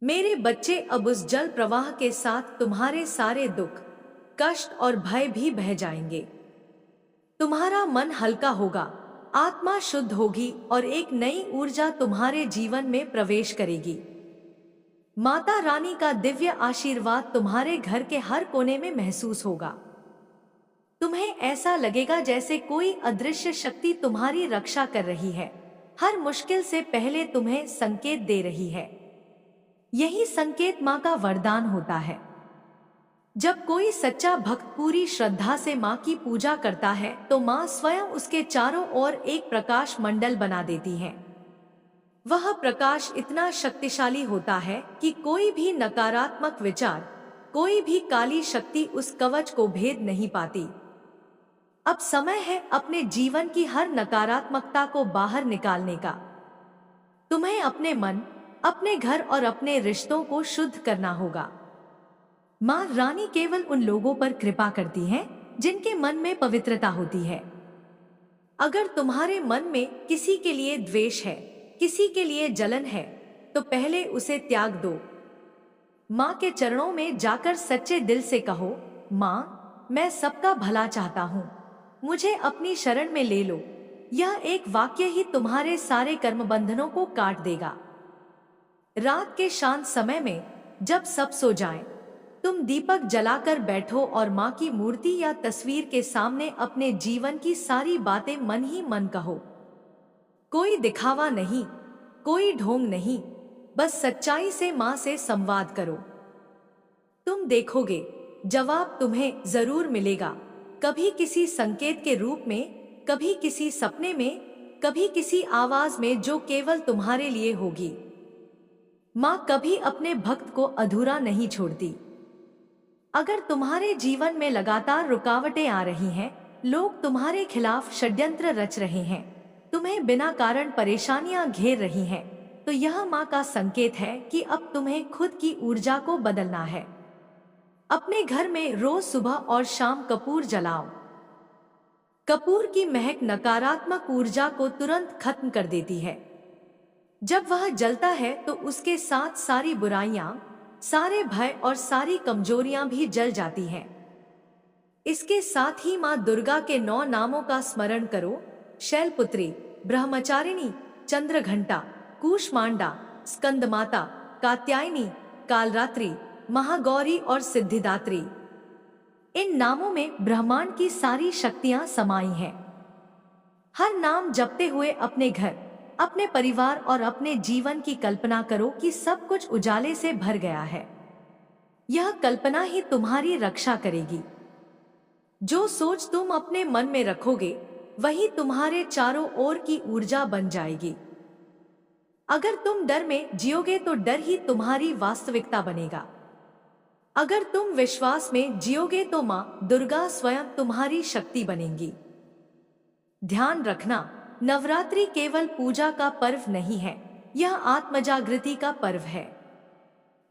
मेरे बच्चे, अब उस जल प्रवाह के साथ तुम्हारे सारे दुख, कष्ट और भय भी बह जाएंगे। तुम्हारा मन हल्का होगा, आत्मा शुद्ध होगी और एक नई ऊर्जा तुम्हारे जीवन में प्रवेश करेगी। माता रानी का दिव्य आशीर्वाद तुम्हारे घर के हर कोने में महसूस होगा। तुम्हें ऐसा लगेगा जैसे कोई अदृश्य शक्ति तुम्हारी रक्षा कर रही है, हर मुश्किल से पहले तुम्हें संकेत दे रही है। यही संकेत माँ का वरदान होता है। जब कोई सच्चा भक्त पूरी श्रद्धा से माँ की पूजा करता है तो माँ स्वयं उसके चारों ओर एक प्रकाश मंडल बना देती है। वह प्रकाश इतना शक्तिशाली होता है कि कोई भी नकारात्मक विचार, कोई भी काली शक्ति उस कवच को भेद नहीं पाती। अब समय है अपने जीवन की हर नकारात्मकता को बाहर निकालने का। तुम्हें अपने मन, अपने घर और अपने रिश्तों को शुद्ध करना होगा। माँ रानी केवल उन लोगों पर कृपा करती है जिनके मन में पवित्रता होती है। अगर तुम्हारे मन में किसी के लिए द्वेष है, किसी के लिए जलन है, तो पहले उसे त्याग दो। माँ के चरणों में जाकर सच्चे दिल से कहो, माँ, मैं सबका भला चाहता हूँ, मुझे अपनी शरण में ले लो। यह एक वाक्य ही तुम्हारे सारे कर्म बंधनों को काट देगा। रात के शांत समय में जब सब सो जाएं, तुम दीपक जलाकर बैठो और माँ की मूर्ति या तस्वीर के सामने अपने जीवन की सारी बातें मन ही मन कहो। कोई दिखावा नहीं, कोई ढोंग नहीं, बस सच्चाई से माँ से संवाद करो। तुम देखोगे जवाब तुम्हें जरूर मिलेगा, कभी किसी संकेत के रूप में, कभी किसी सपने में, कभी किसी आवाज में जो केवल तुम्हारे लिए होगी। माँ कभी अपने भक्त को अधूरा नहीं छोड़ती। अगर तुम्हारे जीवन में लगातार रुकावटें आ रही हैं, लोग तुम्हारे खिलाफ षड्यंत्र रच रहे हैं, तुम्हें बिना कारण परेशानियां घेर रही हैं, तो यह माँ का संकेत है कि अब तुम्हें खुद की ऊर्जा को बदलना है। अपने घर में रोज सुबह और शाम कपूर जलाओ। कपूर की महक नकारात्मक ऊर्जा को तुरंत खत्म कर देती है। जब वह जलता है तो उसके साथ सारी बुराइयां, सारे भय और सारी कमजोरियां भी जल जाती हैं। इसके साथ ही माँ दुर्गा के 9 नामों का स्मरण करो: शैलपुत्री, ब्रह्मचारिणी, चंद्रघंटा, कूष्मांडा, स्कंदमाता, कात्यायनी, कालरात्रि, महागौरी और सिद्धिदात्री। इन नामों में ब्रह्मांड की सारी शक्तियां समाई हैं। हर नाम जपते हुए अपने घर, अपने परिवार और अपने जीवन की कल्पना करो कि सब कुछ उजाले से भर गया है। यह कल्पना ही तुम्हारी रक्षा करेगी। जो सोच तुम अपने मन में रखोगे वही तुम्हारे चारों ओर की ऊर्जा बन जाएगी। अगर तुम डर में जियोगे तो डर ही तुम्हारी वास्तविकता बनेगा। अगर तुम विश्वास में जियोगे तो माँ दुर्गा स्वयं तुम्हारी शक्ति बनेंगी। ध्यान रखना, नवरात्रि केवल पूजा का पर्व नहीं है, यह आत्मजागृति का पर्व है।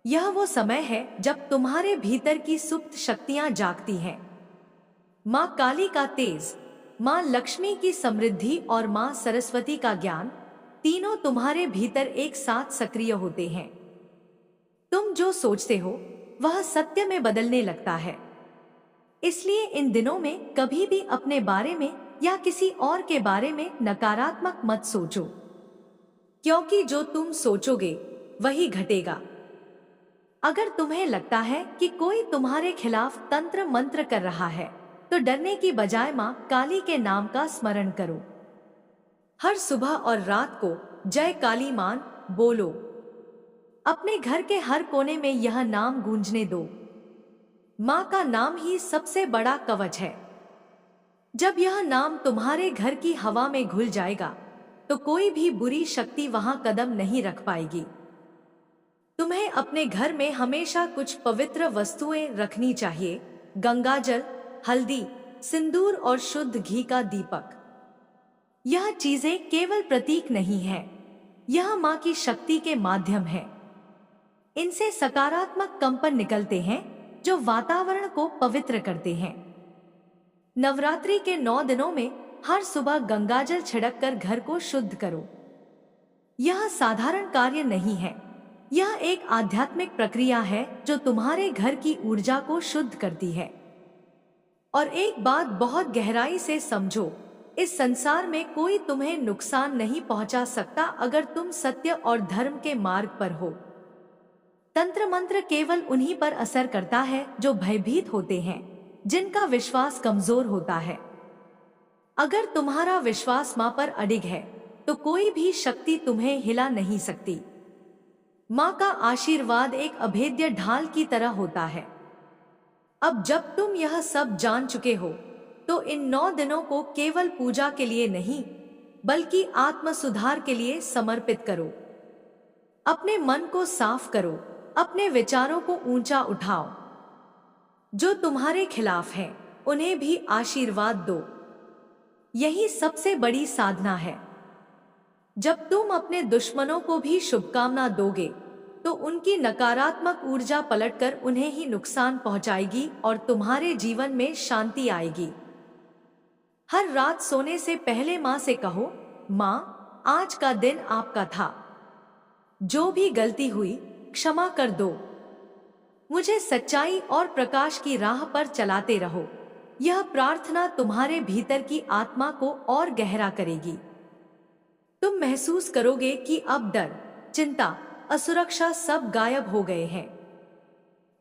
यह वो समय है जब तुम्हारे भीतर की सुप्त शक्तियां जागती हैं। माँ काली का तेज, माँ लक्ष्मी की समृद्धि और माँ सरस्वती का ज्ञान, तीनों तुम्हारे भीतर एक साथ सक्रिय होते हैं। तुम जो सोचते हो वह सत्य में बदलने लगता है। इसलिए इन दिनों में कभी भी अपने बारे में या किसी और के बारे में नकारात्मक मत सोचो, क्योंकि जो तुम सोचोगे वही घटेगा। अगर तुम्हें लगता है कि कोई तुम्हारे खिलाफ तंत्र मंत्र कर रहा है तो डरने की बजाय माँ काली के नाम का स्मरण करो। हर सुबह और रात को जय काली मान बोलो। अपने घर के हर कोने में यह नाम गूंजने दो। माँ का नाम ही सबसे बड़ा कवच है। जब यह नाम तुम्हारे घर की हवा में घुल जाएगा तो कोई भी बुरी शक्ति वहां कदम नहीं रख पाएगी। तुम्हें अपने घर में हमेशा कुछ पवित्र वस्तुएं रखनी चाहिए: गंगाजल, हल्दी, सिंदूर और शुद्ध घी का दीपक। यह चीजें केवल प्रतीक नहीं है, यह माँ की शक्ति के माध्यम है। इनसे सकारात्मक कंपन निकलते हैं जो वातावरण को पवित्र करते हैं। नवरात्रि के 9 दिनों में हर सुबह गंगाजल छिड़क कर घर को शुद्ध करो। यह साधारण कार्य नहीं है, यह एक आध्यात्मिक प्रक्रिया है जो तुम्हारे घर की ऊर्जा को शुद्ध करती है। और एक बात बहुत गहराई से समझो, इस संसार में कोई तुम्हें नुकसान नहीं पहुंचा सकता अगर तुम सत्य और धर्म के मार्ग पर हो। तंत्र मंत्र केवल उन्हीं पर असर करता है जो भयभीत होते हैं, जिनका विश्वास कमजोर होता है। अगर तुम्हारा विश्वास मां पर अडिग है तो कोई भी शक्ति तुम्हें हिला नहीं सकती। मां का आशीर्वाद एक अभेद्य ढाल की तरह होता है। अब जब तुम यह सब जान चुके हो तो इन 9 दिनों को केवल पूजा के लिए नहीं बल्कि आत्म सुधार के लिए समर्पित करो। अपने मन को साफ करो, अपने विचारों को ऊंचा उठाओ। जो तुम्हारे खिलाफ हैं, उन्हें भी आशीर्वाद दो। यही सबसे बड़ी साधना है। जब तुम अपने दुश्मनों को भी शुभकामना दोगे तो उनकी नकारात्मक ऊर्जा पलटकर उन्हें ही नुकसान पहुंचाएगी और तुम्हारे जीवन में शांति आएगी। हर रात सोने से पहले मां से कहो, मां, आज का दिन आपका था। जो भी गलती हुई क्षमा कर दो। मुझे सच्चाई और प्रकाश की राह पर चलाते रहो। यह प्रार्थना तुम्हारे भीतर की आत्मा को और गहरा करेगी। तुम महसूस करोगे कि अब डर, चिंता, असुरक्षा सब गायब हो गए हैं।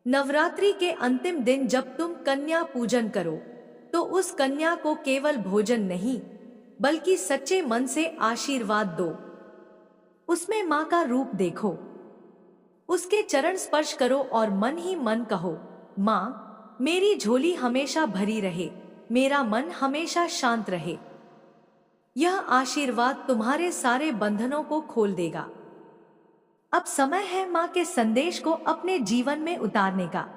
नवरात्रि के अंतिम दिन जब तुम कन्या पूजन करो तो उस कन्या को केवल भोजन नहीं बल्कि सच्चे मन से आशीर्वाद दो। उसमें मां का रूप देखो, उसके चरण स्पर्श करो और मन ही मन कहो, मां, मेरी झोली हमेशा भरी रहे, मेरा मन हमेशा शांत रहे। यह आशीर्वाद तुम्हारे सारे बंधनों को खोल देगा। अब समय है मां के संदेश को अपने जीवन में उतारने का।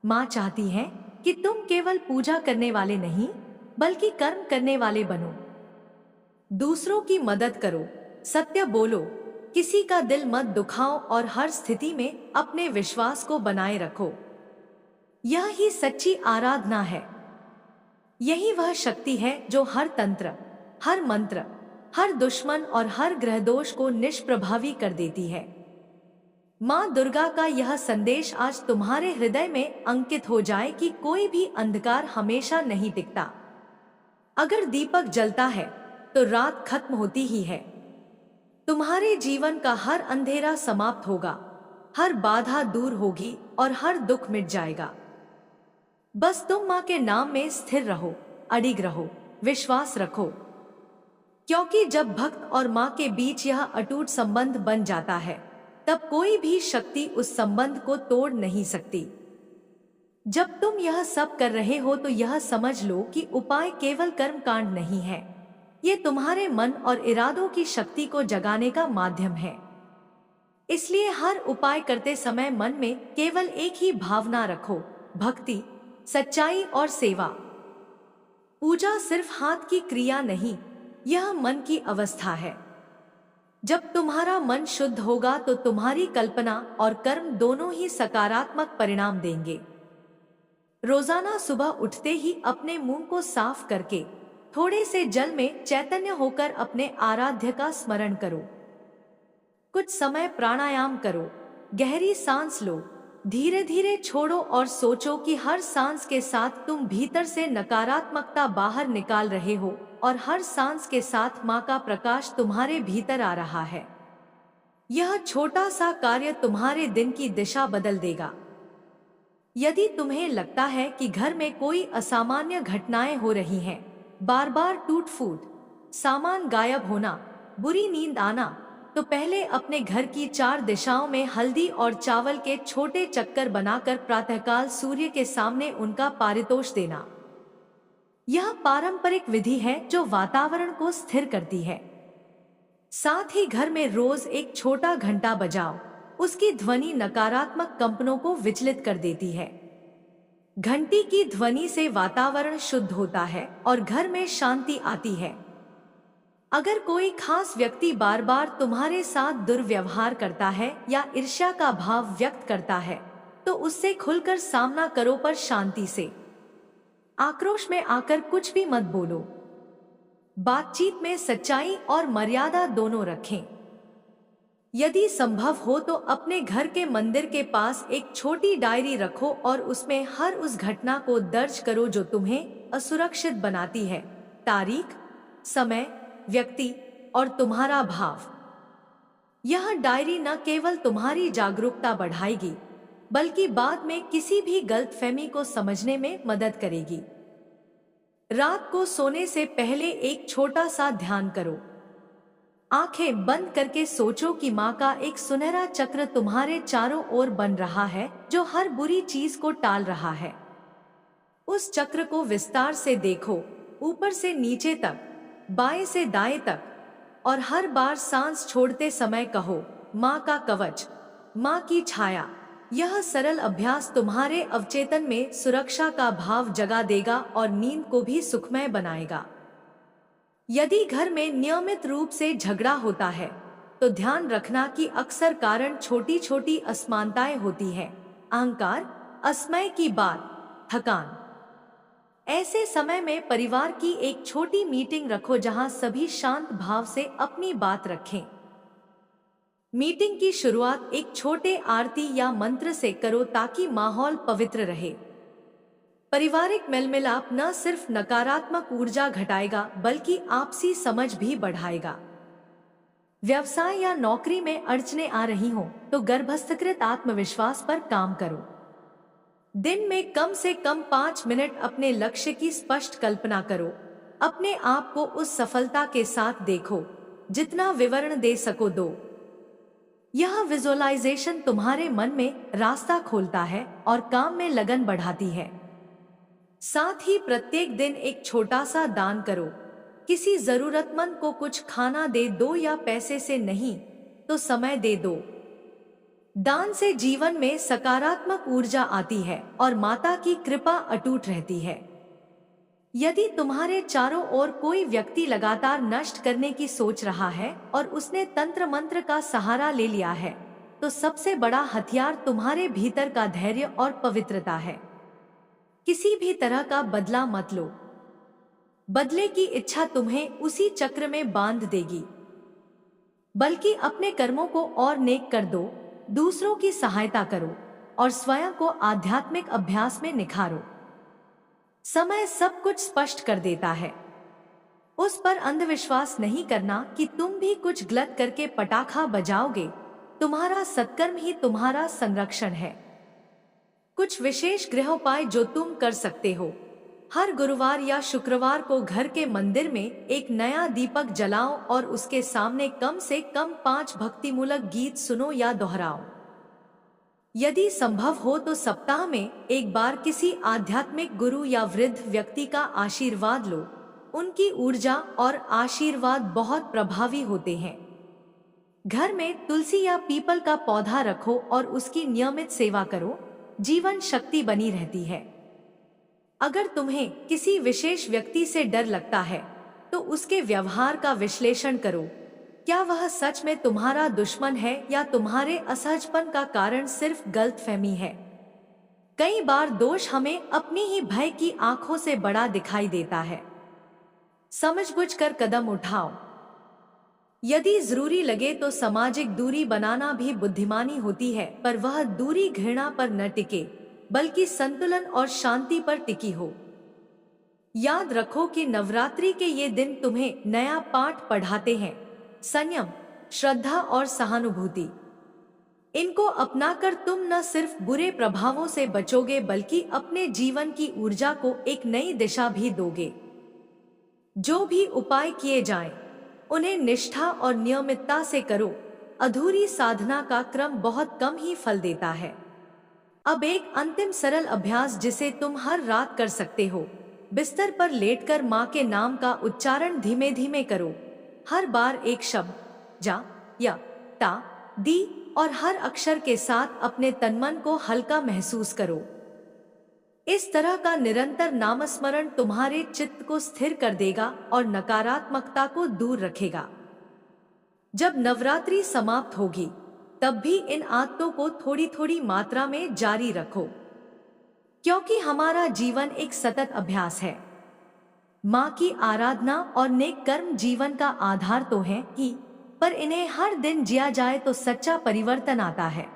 मां चाहती है कि तुम केवल पूजा करने वाले नहीं बल्कि कर्म करने वाले बनो। दूसरों की मदद करो, सत्य बोलो, किसी का दिल मत दुखाओ और हर स्थिति में अपने विश्वास को बनाए रखो। यह ही सच्ची आराधना है। यही वह शक्ति है जो हर तंत्र, हर मंत्र, हर दुश्मन और हर ग्रह दोष को निष्प्रभावी कर देती है। मां दुर्गा का यह संदेश आज तुम्हारे हृदय में अंकित हो जाए कि कोई भी अंधकार हमेशा नहीं टिकता। अगर दीपक जलता है तो रात खत्म होती ही है। तुम्हारे जीवन का हर अंधेरा समाप्त होगा, हर बाधा दूर होगी और हर दुख मिट जाएगा। बस तुम मां के नाम में स्थिर रहो, अडिग रहो, विश्वास रखो। क्योंकि जब भक्त और मां के बीच यह अटूट संबंध बन जाता है तब कोई भी शक्ति उस संबंध को तोड़ नहीं सकती। जब तुम यह सब कर रहे हो तो यह समझ लो कि उपाय केवल कर्म कांड नहीं है, ये तुम्हारे मन और इरादों की शक्ति को जगाने का माध्यम है। इसलिए हर उपाय करते समय मन में केवल एक ही भावना रखो, भक्ति, सच्चाई और सेवा। पूजा सिर्फ हाथ की क्रिया नहीं, यह मन की अवस्था है। जब तुम्हारा मन शुद्ध होगा तो तुम्हारी कल्पना और कर्म दोनों ही सकारात्मक परिणाम देंगे। रोजाना सुबह उठते ही अपने मुंह को साफ करके थोड़े से जल में चैतन्य होकर अपने आराध्य का स्मरण करो। कुछ समय प्राणायाम करो, गहरी सांस लो, धीरे धीरे छोड़ो और सोचो कि हर सांस के साथ तुम भीतर से नकारात्मकता बाहर निकाल रहे हो और हर सांस के साथ मां का प्रकाश तुम्हारे भीतर आ रहा है। यह छोटा सा कार्य तुम्हारे दिन की दिशा बदल देगा। यदि तुम्हें लगता है कि घर में कोई असामान्य घटनाएं हो रही हैं, बार बार टूट फूट, सामान गायब होना, बुरी नींद आना, तो पहले अपने घर की 4 दिशाओं में हल्दी और चावल के छोटे चक्कर बनाकर प्रातःकाल सूर्य के सामने उनका पारितोष देना। यह पारंपरिक विधि है जो वातावरण को स्थिर करती है। साथ ही घर में रोज एक छोटा घंटा बजाओ, उसकी ध्वनि नकारात्मक कंपनों को विचलित कर देती है। घंटी की ध्वनि से वातावरण शुद्ध होता है और घर में शांति आती है। अगर कोई खास व्यक्ति बार बार तुम्हारे साथ दुर्व्यवहार करता है या ईर्ष्या का भाव व्यक्त करता है तो उससे खुलकर सामना करो, पर शांति से। आक्रोश में आकर कुछ भी मत बोलो। बातचीत में सच्चाई और मर्यादा दोनों रखें। यदि संभव हो तो अपने घर के मंदिर के पास एक छोटी डायरी रखो और उसमें हर उस घटना को दर्ज करो जो तुम्हें असुरक्षित बनाती है। तारीख, समय, व्यक्ति और तुम्हारा भाव। यह डायरी न केवल तुम्हारी जागरूकता बढ़ाएगी बल्कि बाद में किसी भी गलतफहमी को समझने में मदद करेगी। रात को सोने से पहले एक छोटा सा ध्यान करो। आंखें बंद करके सोचो कि माँ का एक सुनहरा चक्र तुम्हारे चारों ओर बन रहा है जो हर बुरी चीज को टाल रहा है। उस चक्र को विस्तार से देखो, ऊपर से नीचे तक, बाएं से दाएं तक, और हर बार सांस छोड़ते समय कहो, माँ का कवच, माँ की छाया। यह सरल अभ्यास तुम्हारे अवचेतन में सुरक्षा का भाव जगा देगा और नींद को भी सुखमय बनाएगा। यदि घर में नियमित रूप से झगड़ा होता है तो ध्यान रखना कि अक्सर कारण छोटी छोटी असमानताएं होती है। अहंकार, असमय की बात, थकान। ऐसे समय में परिवार की एक छोटी मीटिंग रखो जहां सभी शांत भाव से अपनी बात रखें। मीटिंग की शुरुआत एक छोटे आरती या मंत्र से करो ताकि माहौल पवित्र रहे। पारिवारिक मेलमिलाप न सिर्फ नकारात्मक ऊर्जा घटाएगा बल्कि आपसी समझ भी बढ़ाएगा। व्यवसाय या नौकरी में अड़चनें आ रही हों तो गर्भस्थकृत आत्मविश्वास पर काम करो। दिन में कम से कम 5 मिनट अपने लक्ष्य की स्पष्ट कल्पना करो। अपने आप को उस सफलता के साथ देखो जितना विवरण दे सको दो। यह विजुअलाइजेशन तुम्हारे मन में रास्ता खोलता है और काम में लगन बढ़ाती है। साथ ही प्रत्येक दिन एक छोटा सा दान करो। किसी जरूरतमंद को कुछ खाना दे दो या पैसे से नहीं तो समय दे दो। दान से जीवन में सकारात्मक ऊर्जा आती है और माता की कृपा अटूट रहती है। यदि तुम्हारे चारों ओर कोई व्यक्ति लगातार नष्ट करने की सोच रहा है और उसने तंत्र मंत्र का सहारा ले लिया है तो सबसे बड़ा हथियार तुम्हारे भीतर का धैर्य और पवित्रता है। किसी भी तरह का बदला मत लो। बदले की इच्छा तुम्हें उसी चक्र में बांध देगी। बल्कि अपने कर्मों को और नेक कर दो, दूसरों की सहायता करो और स्वयं को आध्यात्मिक अभ्यास में निखारो। समय सब कुछ स्पष्ट कर देता है। उस पर अंधविश्वास नहीं करना कि तुम भी कुछ गलत करके पटाखा बजाओगे। तुम्हारा सत्कर्म ही तुम्हारा संरक्षण है। कुछ विशेष गृहोपाय जो तुम कर सकते हो। हर गुरुवार या शुक्रवार को घर के मंदिर में एक नया दीपक जलाओ और उसके सामने कम से कम 5 भक्तिमूलक गीत सुनो या दोहराओ। यदि संभव हो तो सप्ताह में एक बार किसी आध्यात्मिक गुरु या वृद्ध व्यक्ति का आशीर्वाद लो। उनकी ऊर्जा और आशीर्वाद बहुत प्रभावी होते हैं। घर में तुलसी या पीपल का पौधा रखो और उसकी नियमित सेवा करो। जीवन शक्ति बनी रहती है। अगर तुम्हें किसी विशेष व्यक्ति से डर लगता है तो उसके व्यवहार का विश्लेषण करो। क्या वह सच में तुम्हारा दुश्मन है या तुम्हारे असहजपन का कारण सिर्फ गलतफहमी है? कई बार दोष हमें अपनी ही भय की आंखों से बड़ा दिखाई देता है। समझबूझकर कदम उठाओ। यदि जरूरी लगे तो सामाजिक दूरी बनाना भी बुद्धिमानी होती है, पर वह दूरी घृणा पर न टिके बल्कि संतुलन और शांति पर टिकी हो। याद रखो कि नवरात्रि के ये दिन तुम्हें नया पाठ पढ़ाते हैं, संयम, श्रद्धा और सहानुभूति। इनको अपनाकर तुम न सिर्फ बुरे प्रभावों से बचोगे बल्कि अपने जीवन की ऊर्जा को एक नई दिशा भी दोगे। जो भी उपाय किए जाएं, उन्हें निष्ठा और नियमितता से करो। अधूरी साधना का क्रम बहुत कम ही फल देता है। अब एक अंतिम सरल अभ्यास जिसे तुम हर रात कर सकते हो। बिस्तर पर लेटकर माँ के नाम का उच्चारण धीमे धीमे करो। हर बार एक शब्द, जा, या, ता, दी, और हर अक्षर के साथ अपने तनमन को हल्का महसूस करो। इस तरह का निरंतर नामस्मरण तुम्हारे चित्त को स्थिर कर देगा और नकारात्मकता को दूर रखेगा। जब नवरात्रि समाप्त होगी तब भी इन आदतों को थोड़ी थोड़ी मात्रा में जारी रखो, क्योंकि हमारा जीवन एक सतत अभ्यास है। माँ की आराधना और नेक कर्म जीवन का आधार तो है ही, पर इन्हें हर दिन जिया जाए तो सच्चा परिवर्तन आता है।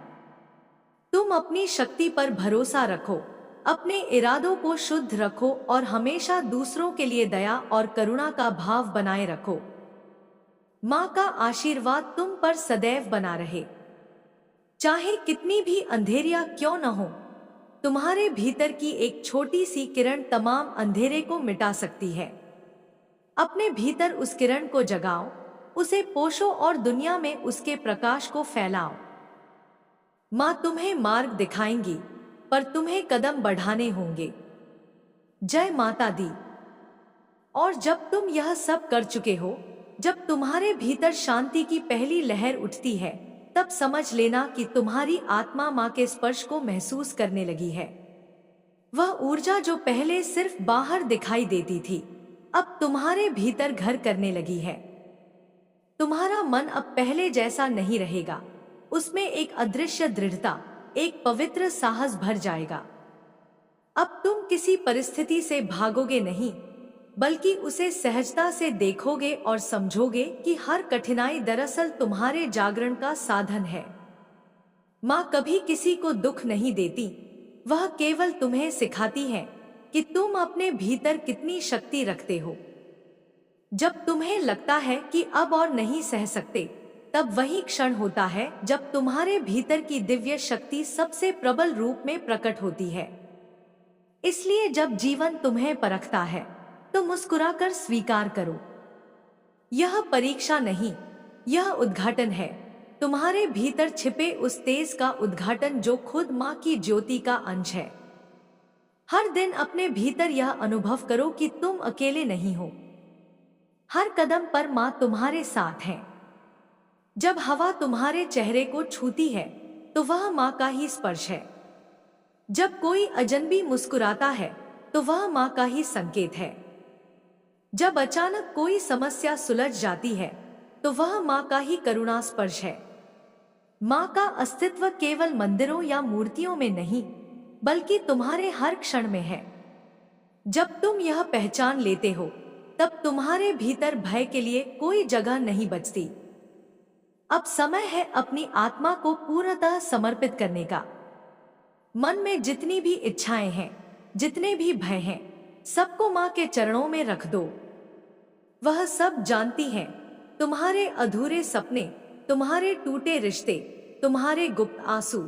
तुम अपनी शक्ति पर भरोसा रखो, अपने इरादों को शुद्ध रखो और हमेशा दूसरों के लिए दया और करुणा का भाव बनाए रखो। माँ का आशीर्वाद तुम पर सदैव बना रहे। चाहे कितनी भी अंधेरियां क्यों न हो, तुम्हारे भीतर की एक छोटी सी किरण तमाम अंधेरे को मिटा सकती है। अपने भीतर उस किरण को जगाओ, उसे पोषो और दुनिया में उसके प्रकाश को फैलाओ। माँ तुम्हें मार्ग दिखाएंगी, पर तुम्हें कदम बढ़ाने होंगे। जय माता दी। और जब तुम यह सब कर चुके हो, जब तुम्हारे भीतर शांति की पहली लहर उठती है, तब समझ लेना कि तुम्हारी आत्मा माँ के स्पर्श को महसूस करने लगी है। वह ऊर्जा जो पहले सिर्फ बाहर दिखाई देती थी, अब तुम्हारे भीतर घर करने लगी है। तुम्हारा मन अब पहले जैसा नहीं रहेगा, उसमें एक अदृश्य दृढ़ता, एक पवित्र साहस भर जाएगा। अब तुम किसी परिस्थिति से भागोगे नहीं, बल्कि उसे सहजता से देखोगे और समझोगे कि हर कठिनाई दरअसल तुम्हारे जागरण का साधन है। माँ कभी किसी को दुख नहीं देती, वह केवल तुम्हें सिखाती है कि तुम अपने भीतर कितनी शक्ति रखते हो। जब तुम्हें लगता है कि अब और नहीं सह सकते, तब वही क्षण होता है जब तुम्हारे भीतर की दिव्य शक्ति सबसे प्रबल रूप में प्रकट होती है। इसलिए जब जीवन तुम्हें परखता है, तो मुस्कुराकर स्वीकार करो। यह परीक्षा नहीं, यह उद्घाटन है। तुम्हारे भीतर छिपे उस तेज का उद्घाटन जो खुद माँ की ज्योति का अंश है। हर दिन अपने भीतर यह अनुभव करो कि तुम अकेले नहीं हो। हर कदम पर माँ तुम्हारे साथ है। जब हवा तुम्हारे चेहरे को छूती है, तो वह माँ का ही स्पर्श है। जब कोई अजनबी मुस्कुराता है, तो वह माँ का ही संकेत है। जब अचानक कोई समस्या सुलझ जाती है, तो वह माँ का ही करुणा स्पर्श है। माँ का अस्तित्व केवल मंदिरों या मूर्तियों में नहीं, बल्कि तुम्हारे हर क्षण में है। जब तुम यह पहचान लेते हो, तब तुम्हारे भीतर भय के लिए कोई जगह नहीं बचती। अब समय है अपनी आत्मा को पूर्णतः समर्पित करने का। मन में जितनी भी इच्छाएं हैं, जितने भी भय हैं, सबको माँ के चरणों में रख दो। वह सब जानती हैं, तुम्हारे अधूरे सपने, तुम्हारे टूटे रिश्ते, तुम्हारे गुप्त आंसू।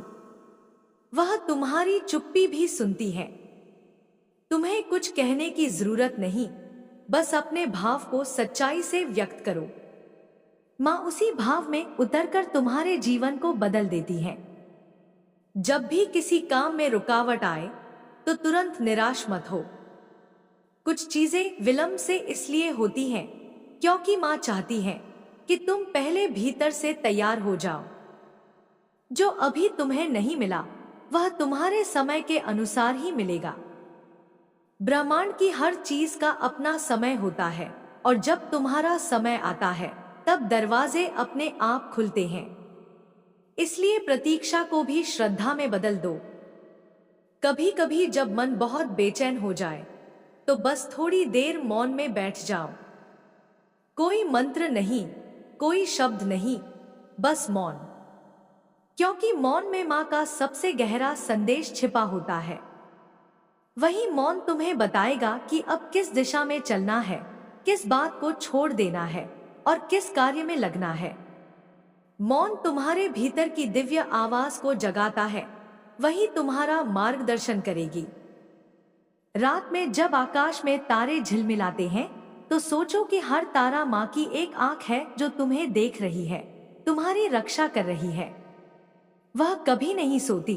वह तुम्हारी चुप्पी भी सुनती है। तुम्हें कुछ कहने की जरूरत नहीं, बस अपने भाव को सच्चाई से व्यक्त करो। माँ उसी भाव में उतरकर तुम्हारे जीवन को बदल देती है। जब भी किसी काम में रुकावट आए, तो तुरंत निराश मत हो। कुछ चीजें विलंब से इसलिए होती हैं क्योंकि माँ चाहती है कि तुम पहले भीतर से तैयार हो जाओ। जो अभी तुम्हें नहीं मिला, वह तुम्हारे समय के अनुसार ही मिलेगा। ब्रह्मांड की हर चीज का अपना समय होता है, और जब तुम्हारा समय आता है, तब दरवाजे अपने आप खुलते हैं। इसलिए प्रतीक्षा को भी श्रद्धा में बदल दो। कभी कभी जब मन बहुत बेचैन हो जाए, तो बस थोड़ी देर मौन में बैठ जाओ। कोई मंत्र नहीं, कोई शब्द नहीं, बस मौन। क्योंकि मौन में माँ का सबसे गहरा संदेश छिपा होता है। वही मौन तुम्हें बताएगा कि अब किस दिशा में चलना है, किस बात को छोड़ देना है और किस कार्य में लगना है। मौन तुम्हारे भीतर की दिव्य आवाज को जगाता है, वही तुम्हारा मार्गदर्शन करेगी। रात में जब आकाश में तारे झिलमिलाते हैं, तो सोचो कि हर तारा माँ की एक आंख है जो तुम्हें देख रही है, तुम्हारी रक्षा कर रही है। वह कभी नहीं सोती।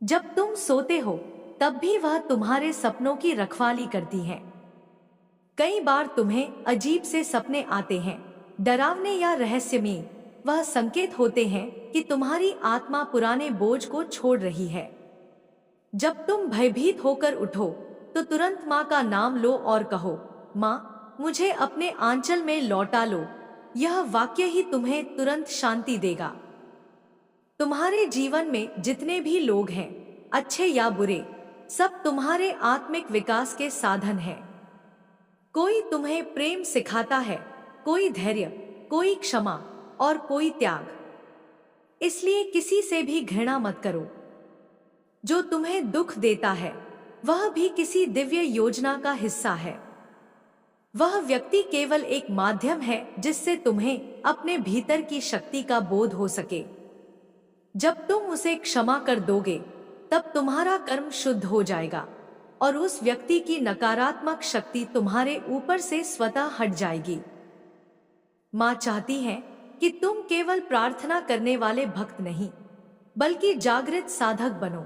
जब तुम सोते हो, तब भी वह तुम्हारे सपनों की रखवाली करती है। कई बार तुम्हें अजीब से सपने आते हैं, डरावने या रहस्यमय। वह संकेत होते हैं कि तुम्हारी आत्मा पुराने बोझ को छोड़ रही है। जब तुम भयभीत होकर उठो, तो तुरंत माँ का नाम लो और कहो, माँ, मुझे अपने आंचल में लौटा लो। यह वाक्य ही तुम्हें तुरंत शांति देगा। तुम्हारे जीवन में जितने भी लोग हैं, अच्छे या बुरे, सब तुम्हारे आत्मिक विकास के साधन हैं। कोई तुम्हें प्रेम सिखाता है, कोई धैर्य, कोई क्षमा और कोई त्याग। इसलिए किसी से भी घृणा मत करो। जो तुम्हें दुख देता है वह भी किसी दिव्य योजना का हिस्सा है। वह व्यक्ति केवल एक माध्यम है जिससे तुम्हें अपने भीतर की शक्ति का बोध हो सके। जब तुम उसे क्षमा कर दोगे तब तुम्हारा कर्म शुद्ध हो जाएगा और उस व्यक्ति की नकारात्मक शक्ति तुम्हारे ऊपर से स्वतः हट जाएगी। माँ चाहती है कि तुम केवल प्रार्थना करने वाले भक्त नहीं बल्कि जागृत साधक बनो।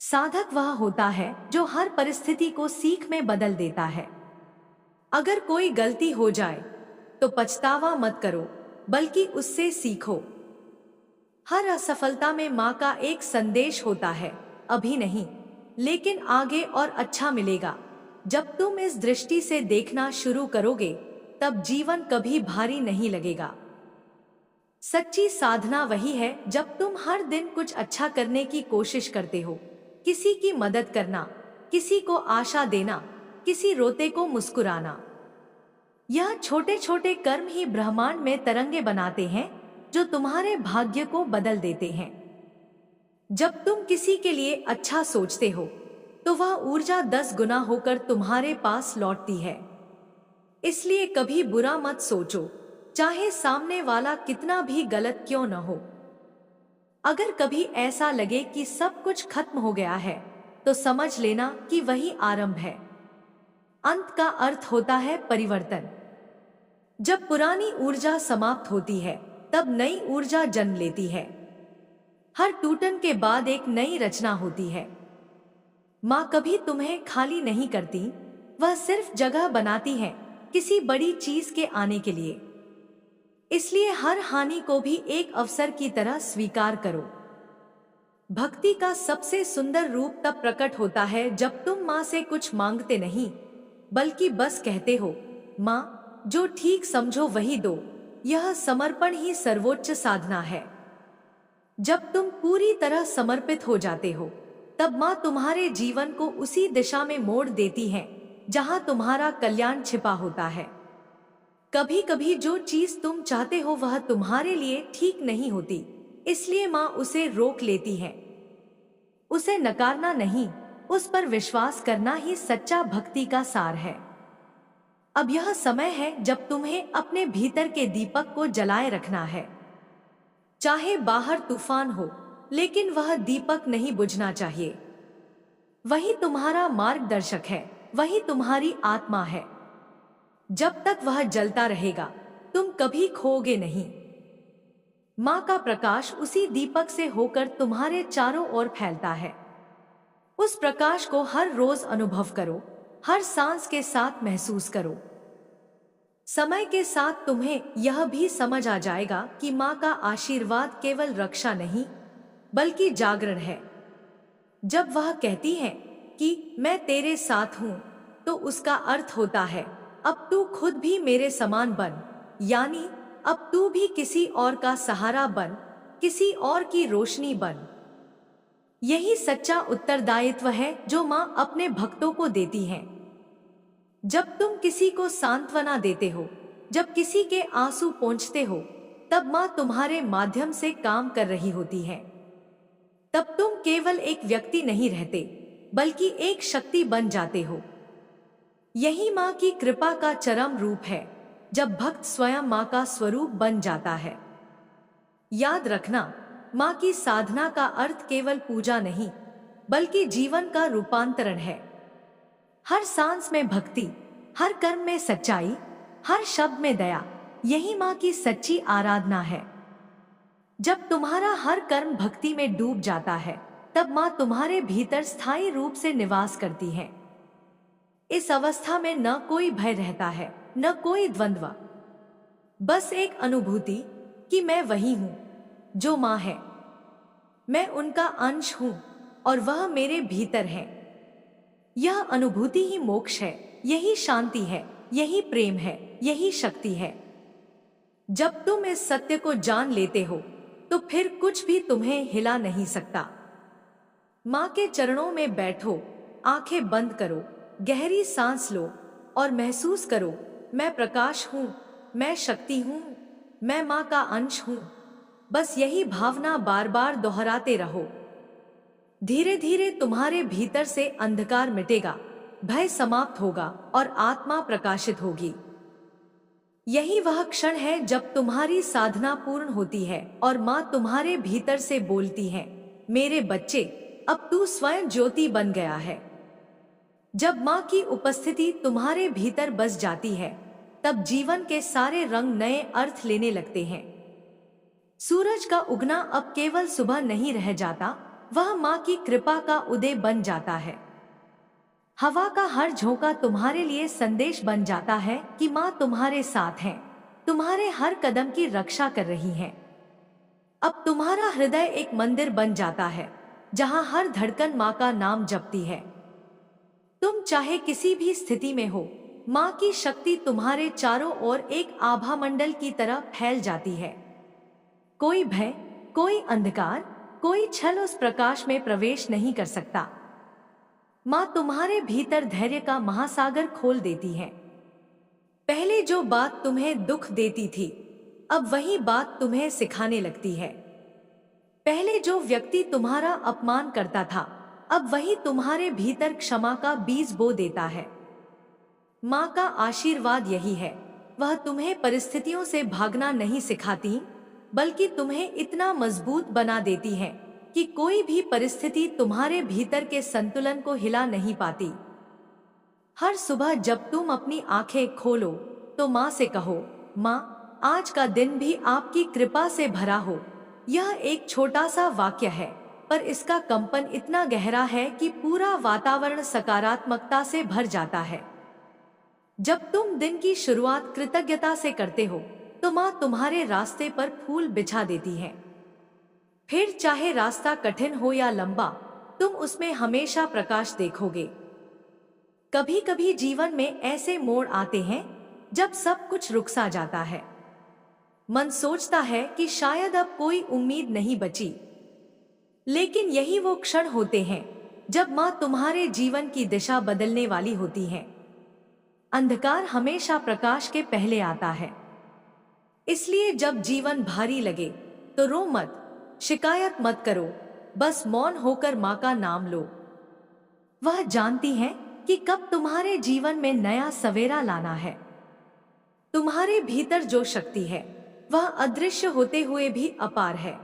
साधक वह होता है जो हर परिस्थिति को सीख में बदल देता है। अगर कोई गलती हो जाए तो पछतावा मत करो बल्कि उससे सीखो। हर असफलता में माँ का एक संदेश होता है, अभी नहीं लेकिन आगे और अच्छा मिलेगा। जब तुम इस दृष्टि से देखना शुरू करोगे तब जीवन कभी भारी नहीं लगेगा। सच्ची साधना वही है जब तुम हर दिन कुछ अच्छा करने की कोशिश करते हो, किसी की मदद करना, किसी को आशा देना, किसी रोते को मुस्कुराना। यह छोटे छोटे कर्म ही ब्रह्मांड में तरंगे बनाते हैं जो तुम्हारे भाग्य को बदल देते हैं। जब तुम किसी के लिए अच्छा सोचते हो तो वह ऊर्जा 10 गुना होकर तुम्हारे पास लौटती है। इसलिए कभी बुरा मत सोचो, चाहे सामने वाला कितना भी गलत क्यों न हो। अगर कभी ऐसा लगे कि सब कुछ खत्म हो गया है तो समझ लेना कि वही आरंभ है। अंत का अर्थ होता है परिवर्तन। जब पुरानी ऊर्जा समाप्त होती है तब नई ऊर्जा जन्म लेती है। हर टूटन के बाद एक नई रचना होती है। माँ कभी तुम्हें खाली नहीं करती, वह सिर्फ जगह बनाती है किसी बड़ी चीज के आने के लिए। इसलिए हर हानि को भी एक अवसर की तरह स्वीकार करो। भक्ति का सबसे सुंदर रूप तब प्रकट होता है जब तुम माँ से कुछ मांगते नहीं बल्कि बस कहते हो, माँ जो ठीक समझो वही दो। यह समर्पण ही सर्वोच्च साधना है। जब तुम पूरी तरह समर्पित हो जाते हो तब माँ तुम्हारे जीवन को उसी दिशा में मोड़ देती है जहां तुम्हारा कल्याण छिपा होता है। कभी कभी जो चीज तुम चाहते हो वह तुम्हारे लिए ठीक नहीं होती, इसलिए माँ उसे रोक लेती है। उसे नकारना नहीं, उस पर विश्वास करना ही सच्चा भक्ति का सार है। अब यह समय है जब तुम्हें अपने भीतर के दीपक को जलाए रखना है। चाहे बाहर तूफान हो लेकिन वह दीपक नहीं बुझना चाहिए। वही तुम्हारा मार्गदर्शक है, वही तुम्हारी आत्मा है। जब तक वह जलता रहेगा तुम कभी खोओगे नहीं। माँ का प्रकाश उसी दीपक से होकर तुम्हारे चारों ओर फैलता है। उस प्रकाश को हर रोज अनुभव करो, हर सांस के साथ महसूस करो। समय के साथ तुम्हें यह भी समझ आ जाएगा कि माँ का आशीर्वाद केवल रक्षा नहीं बल्कि जागरण है। जब वह कहती है कि मैं तेरे साथ हूं तो उसका अर्थ होता है अब तू खुद भी मेरे समान बन, यानी अब तू भी किसी और का सहारा बन, किसी और की रोशनी बन। यही सच्चा उत्तरदायित्व है जो माँ अपने भक्तों को देती है। जब तुम किसी को सांत्वना देते हो, जब किसी के आंसू पोंछते हो, तब माँ तुम्हारे माध्यम से काम कर रही होती है। तब तुम केवल एक व्यक्ति नहीं रहते बल्कि एक शक्ति बन जाते हो। यही माँ की कृपा का चरम रूप है, जब भक्त स्वयं माँ का स्वरूप बन जाता है। याद रखना, माँ की साधना का अर्थ केवल पूजा नहीं बल्कि जीवन का रूपांतरण है। हर सांस में भक्ति, हर कर्म में सच्चाई, हर शब्द में दया, यही माँ की सच्ची आराधना है। जब तुम्हारा हर कर्म भक्ति में डूब जाता है तब माँ तुम्हारे भीतर स्थायी रूप से निवास करती है। इस अवस्था में न कोई भय रहता है, न कोई द्वंद्व, बस एक अनुभूति कि मैं वही हूं जो माँ है। मैं उनका अंश हूं और वह मेरे भीतर है। यह अनुभूति ही मोक्ष है, यही शांति है, यही प्रेम है, यही शक्ति है। जब तुम इस सत्य को जान लेते हो तो फिर कुछ भी तुम्हें हिला नहीं सकता। माँ के चरणों में बैठो, आंखें बंद करो, गहरी सांस लो और महसूस करो, मैं प्रकाश हूँ, मैं शक्ति हूँ, मैं माँ का अंश हूँ। बस यही भावना बार बार दोहराते रहो। धीरे धीरे तुम्हारे भीतर से अंधकार मिटेगा, भय समाप्त होगा और आत्मा प्रकाशित होगी। यही वह क्षण है जब तुम्हारी साधना पूर्ण होती है और माँ तुम्हारे भीतर से बोलती है, मेरे बच्चे, अब तू स्वयं ज्योति बन गया है। जब माँ की उपस्थिति तुम्हारे भीतर बस जाती है, तब जीवन के सारे रंग नए अर्थ लेने लगते हैं। सूरज का उगना अब केवल सुबह नहीं रह जाता, वह माँ की कृपा का उदय बन जाता है। हवा का हर झोंका तुम्हारे लिए संदेश बन जाता है कि माँ तुम्हारे साथ है, तुम्हारे हर कदम की रक्षा कर रही है। अब तुम्हारा हृदय एक मंदिर बन जाता है, जहाँ हर धड़कन माँ का नाम जपती है। तुम चाहे किसी भी स्थिति में हो, माँ की शक्ति तुम्हारे चारों ओर एक आभा मंडल की तरह फैल जाती है। कोई भय, कोई अंधकार, कोई छल उस प्रकाश में प्रवेश नहीं कर सकता। माँ तुम्हारे भीतर धैर्य का महासागर खोल देती है। पहले जो बात तुम्हें दुख देती थी, अब वही बात तुम्हें सिखाने लगती है। पहले जो व्यक्ति तुम्हारा अपमान करता था, अब वही तुम्हारे भीतर क्षमा का बीज बो देता है। माँ का आशीर्वाद यही है, वह तुम्हें परिस्थितियों से भागना नहीं सिखाती, बल्कि तुम्हें इतना मजबूत बना देती है कि कोई भी परिस्थिति तुम्हारे भीतर के संतुलन को हिला नहीं पाती। हर सुबह जब तुम अपनी आंखें खोलो, तो माँ से कहो, माँ, आज का दिन भी आपकी कृपा से भरा हो। यह एक छोटा सा वाक्य है, पर इसका कंपन इतना गहरा है कि पूरा वातावरण सकारात्मकता से भर जाता है। जब तुम दिन की शुरुआत कृतज्ञता से करते हो, तो माँ तुम्हारे रास्ते पर फूल बिछा देती है। फिर चाहे रास्ता कठिन हो या लंबा, तुम उसमें हमेशा प्रकाश देखोगे। कभी कभी जीवन में ऐसे मोड़ आते हैं जब सब कुछ रुक सा जाता है। मन सोचता है कि शायद अब कोई उम्मीद नहीं बची, लेकिन यही वो क्षण होते हैं जब माँ तुम्हारे जीवन की दिशा बदलने वाली होती है। अंधकार हमेशा प्रकाश के पहले आता है। इसलिए जब जीवन भारी लगे तो रो मत, शिकायत मत करो, बस मौन होकर माँ का नाम लो। वह जानती है कि कब तुम्हारे जीवन में नया सवेरा लाना है। तुम्हारे भीतर जो शक्ति है, वह अदृश्य होते हुए भी अपार है।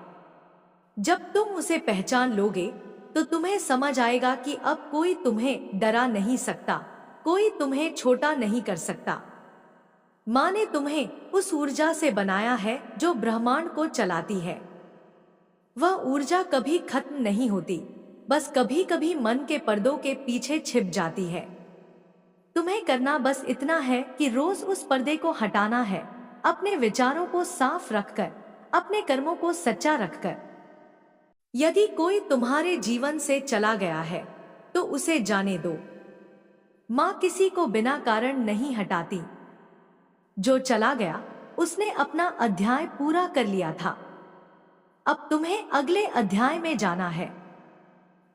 जब तुम उसे पहचान लोगे, तो तुम्हें समझ आएगा कि अब कोई तुम्हें डरा नहीं सकता, कोई तुम्हें छोटा नहीं कर सकता। माँ ने तुम्हें उस ऊर्जा से बनाया है जो ब्रह्मांड को चलाती है। वह ऊर्जा कभी खत्म नहीं होती, बस कभी कभी मन के पर्दों के पीछे छिप जाती है। तुम्हें करना बस इतना है कि रोज उस पर्दे को हटाना है, अपने विचारों को साफ रखकर, अपने कर्मों को सच्चा रखकर। यदि कोई तुम्हारे जीवन से चला गया है, तो उसे जाने दो। माँ किसी को बिना कारण नहीं हटाती। जो चला गया, उसने अपना अध्याय पूरा कर लिया था। अब तुम्हें अगले अध्याय में जाना है।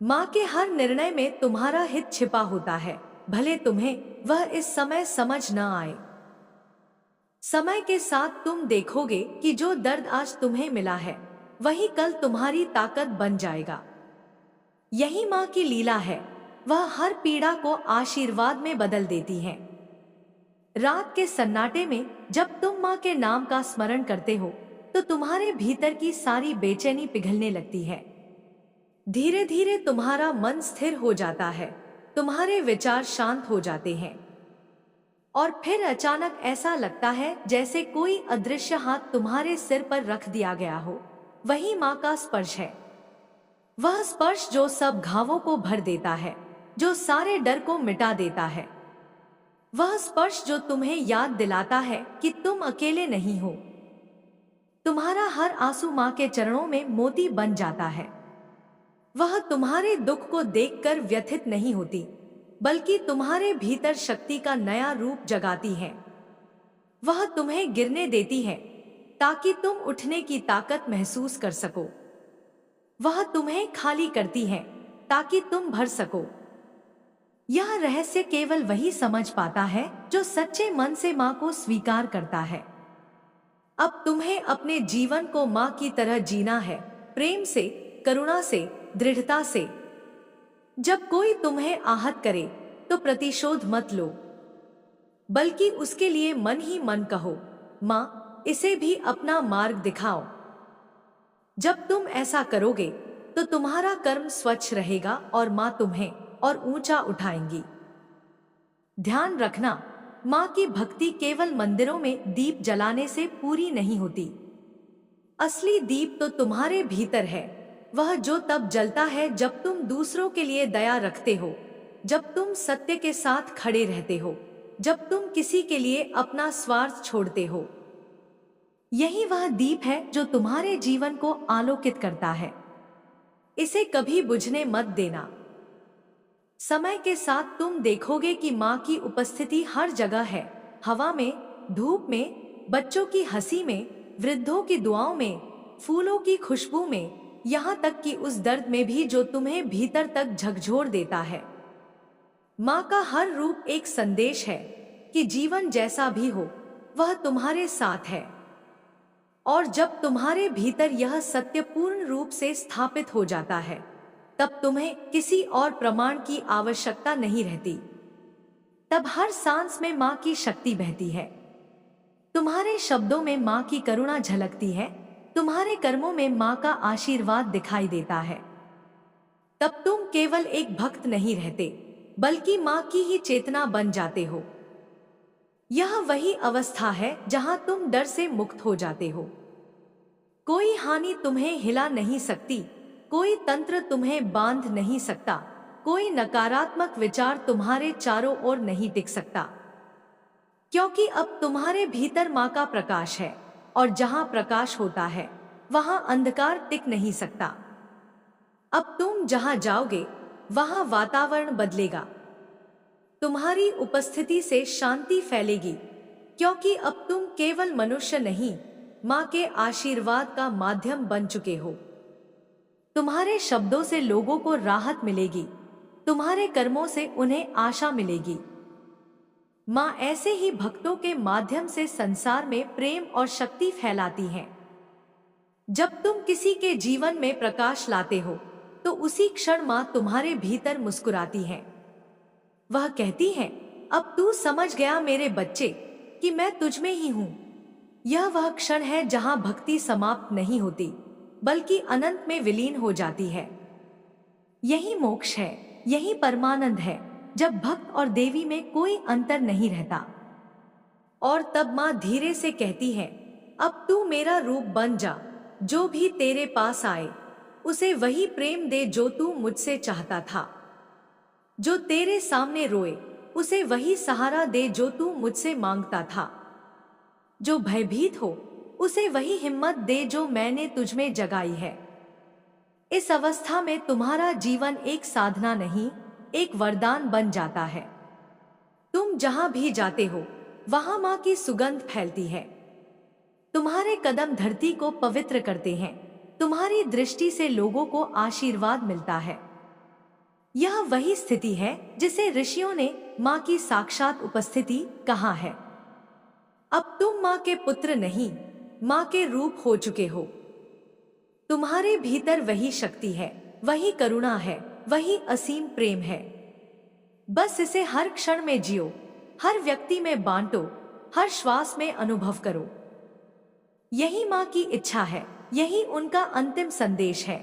माँ के हर निर्णय में तुम्हारा हित छिपा होता है, भले तुम्हें वह इस समय समझ न आए। समय के साथ तुम देखोगे कि जो दर्द आज तुम्हें मिला है, वही कल तुम्हारी ताकत बन जाएगा। यही माँ की लीला है, वह हर पीड़ा को आशीर्वाद में बदल देती है। रात के सन्नाटे में जब तुम माँ के नाम का स्मरण करते हो, तो तुम्हारे भीतर की सारी बेचैनी पिघलने लगती है। धीरे धीरे तुम्हारा मन स्थिर हो जाता है, तुम्हारे विचार शांत हो जाते हैं, और फिर अचानक ऐसा लगता है जैसे कोई अदृश्य हाथ तुम्हारे सिर पर रख दिया गया हो। वही माँ का स्पर्श है, वह स्पर्श जो सब घावों को भर देता है, जो सारे डर को मिटा देता है। वह स्पर्श जो तुम्हें याद दिलाता है कि तुम अकेले नहीं हो। तुम्हारा हर आंसू माँ के चरणों में मोती बन जाता है। वह तुम्हारे दुख को देखकर व्यथित नहीं होती, बल्कि तुम्हारे भीतर शक्ति का नया रूप जगाती है। वह तुम्हें गिरने देती है ताकि तुम उठने की ताकत महसूस कर सको। वह तुम्हें खाली करती है ताकि तुम भर सको। यह रहस्य केवल वही समझ पाता है जो सच्चे मन से माँ को स्वीकार करता है। अब तुम्हें अपने जीवन को माँ की तरह जीना है, प्रेम से, करुणा से, दृढ़ता से। जब कोई तुम्हें आहत करे तो प्रतिशोध मत लो, बल्कि उसके लिए मन ही मन कहो, माँ इसे भी अपना मार्ग दिखाओ। जब तुम ऐसा करोगे तो तुम्हारा कर्म स्वच्छ रहेगा और माँ तुम्हें और ऊंचा उठाएंगी। ध्यान रखना, माँ की भक्ति केवल मंदिरों में दीप जलाने से पूरी नहीं होती। असली दीप तो तुम्हारे भीतर है, वह जो तब जलता है जब तुम दूसरों के लिए दया रखते हो, जब तुम सत्य के साथ खड़े रहते हो, जब तुम किसी के लिए अपना स्वार्थ छोड़ते हो। यही वह दीप है जो तुम्हारे जीवन को आलोकित करता है। इसे कभी बुझने मत देना। समय के साथ तुम देखोगे कि माँ की उपस्थिति हर जगह है, हवा में, धूप में, बच्चों की हंसी में, वृद्धों की दुआओं में, फूलों की खुशबू में, यहाँ तक कि उस दर्द में भी जो तुम्हें भीतर तक झकझोर देता है। माँ का हर रूप एक संदेश है कि जीवन जैसा भी हो वह तुम्हारे साथ है। और जब तुम्हारे भीतर यह सत्य पूर्ण रूप से स्थापित हो जाता है, तब तुम्हें किसी और प्रमाण की आवश्यकता नहीं रहती। तब हर सांस में माँ की शक्ति बहती है, तुम्हारे शब्दों में माँ की करुणा झलकती है, तुम्हारे कर्मों में माँ का आशीर्वाद दिखाई देता है। तब तुम केवल एक भक्त नहीं रहते, बल्कि माँ की ही चेतना बन जाते हो। यह वही अवस्था है जहां तुम डर से मुक्त हो जाते हो। कोई हानि तुम्हें हिला नहीं सकती, कोई तंत्र तुम्हें बांध नहीं सकता, कोई नकारात्मक विचार तुम्हारे चारों ओर नहीं टिक सकता, क्योंकि अब तुम्हारे भीतर माँ का प्रकाश है, और जहां प्रकाश होता है वहां अंधकार टिक नहीं सकता। अब तुम जहां जाओगे वहां वातावरण बदलेगा, तुम्हारी उपस्थिति से शांति फैलेगी, क्योंकि अब तुम केवल मनुष्य नहीं, माँ के आशीर्वाद का माध्यम बन चुके हो। तुम्हारे शब्दों से लोगों को राहत मिलेगी, तुम्हारे कर्मों से उन्हें आशा मिलेगी। माँ ऐसे ही भक्तों के माध्यम से संसार में प्रेम और शक्ति फैलाती है। जब तुम किसी के जीवन में प्रकाश लाते हो तो उसी क्षण माँ तुम्हारे भीतर मुस्कुराती है। वह कहती है, अब तू समझ गया मेरे बच्चे कि मैं तुझ में ही हूं। यह वह क्षण है जहां भक्ति समाप्त नहीं होती, बल्कि अनंत में विलीन हो जाती है। यही मोक्ष है, यही परमानंद है, जब भक्त और देवी में कोई अंतर नहीं रहता। और तब माँ धीरे से कहती है, अब तू मेरा रूप बन जा, जो भी तेरे पास आए उसे वही प्रेम दे जो तू मुझसे चाहता था। जो तेरे सामने रोए उसे वही सहारा दे जो तू मुझसे मांगता था। जो भयभीत हो उसे वही हिम्मत दे जो मैंने तुझमें जगाई है। इस अवस्था में तुम्हारा जीवन एक साधना नहीं, एक वरदान बन जाता है। तुम जहां भी जाते हो वहां माँ की सुगंध फैलती है। तुम्हारे कदम धरती को पवित्र करते हैं, तुम्हारी दृष्टि से लोगों को आशीर्वाद मिलता है। यह वही स्थिति है जिसे ऋषियों ने माँ की साक्षात उपस्थिति कहा है। अब तुम माँ के पुत्र नहीं, माँ के रूप हो चुके हो। तुम्हारे भीतर वही शक्ति है, वही करुणा है, वही असीम प्रेम है। बस इसे हर क्षण में जियो, हर व्यक्ति में बांटो, हर श्वास में अनुभव करो। यही माँ की इच्छा है, यही उनका अंतिम संदेश है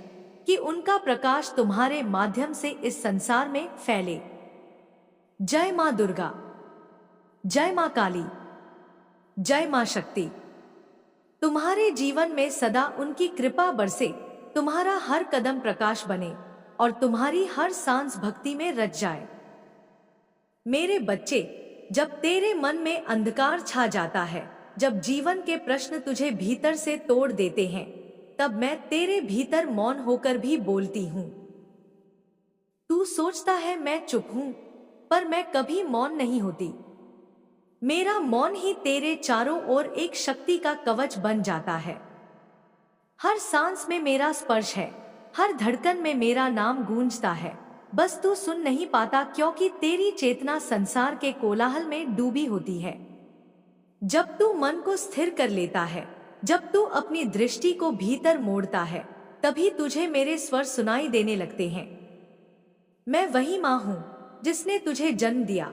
कि उनका प्रकाश तुम्हारे माध्यम से इस संसार में फैले। जय माँ दुर्गा, जय माँ काली, जय माँ शक्ति। तुम्हारे जीवन में सदा उनकी कृपा बरसे, तुम्हारा हर कदम प्रकाश बने और तुम्हारी हर सांस भक्ति में रच जाए। मेरे बच्चे, जब तेरे मन में अंधकार छा जाता है, जब जीवन के प्रश्न तुझे भीतर से तोड़ देते हैं, तब मैं तेरे भीतर मौन होकर भी बोलती हूँ। तू सोचता है मैं चुप हूं, पर मैं कभी मौन नहीं होती। मेरा मौन ही तेरे चारों ओर एक शक्ति का कवच बन जाता है। हर सांस में मेरा स्पर्श है, हर धड़कन में मेरा नाम गूंजता है। बस तू सुन नहीं पाता क्योंकि तेरी चेतना संसार के कोलाहल में डूबी होती है। जब तू मन को स्थिर कर लेता है, जब तू अपनी दृष्टि को भीतर मोड़ता है तभी तुझे मेरे स्वर सुनाई देने लगते हैं। मैं वही माँ हूँ जिसने तुझे जन्म दिया,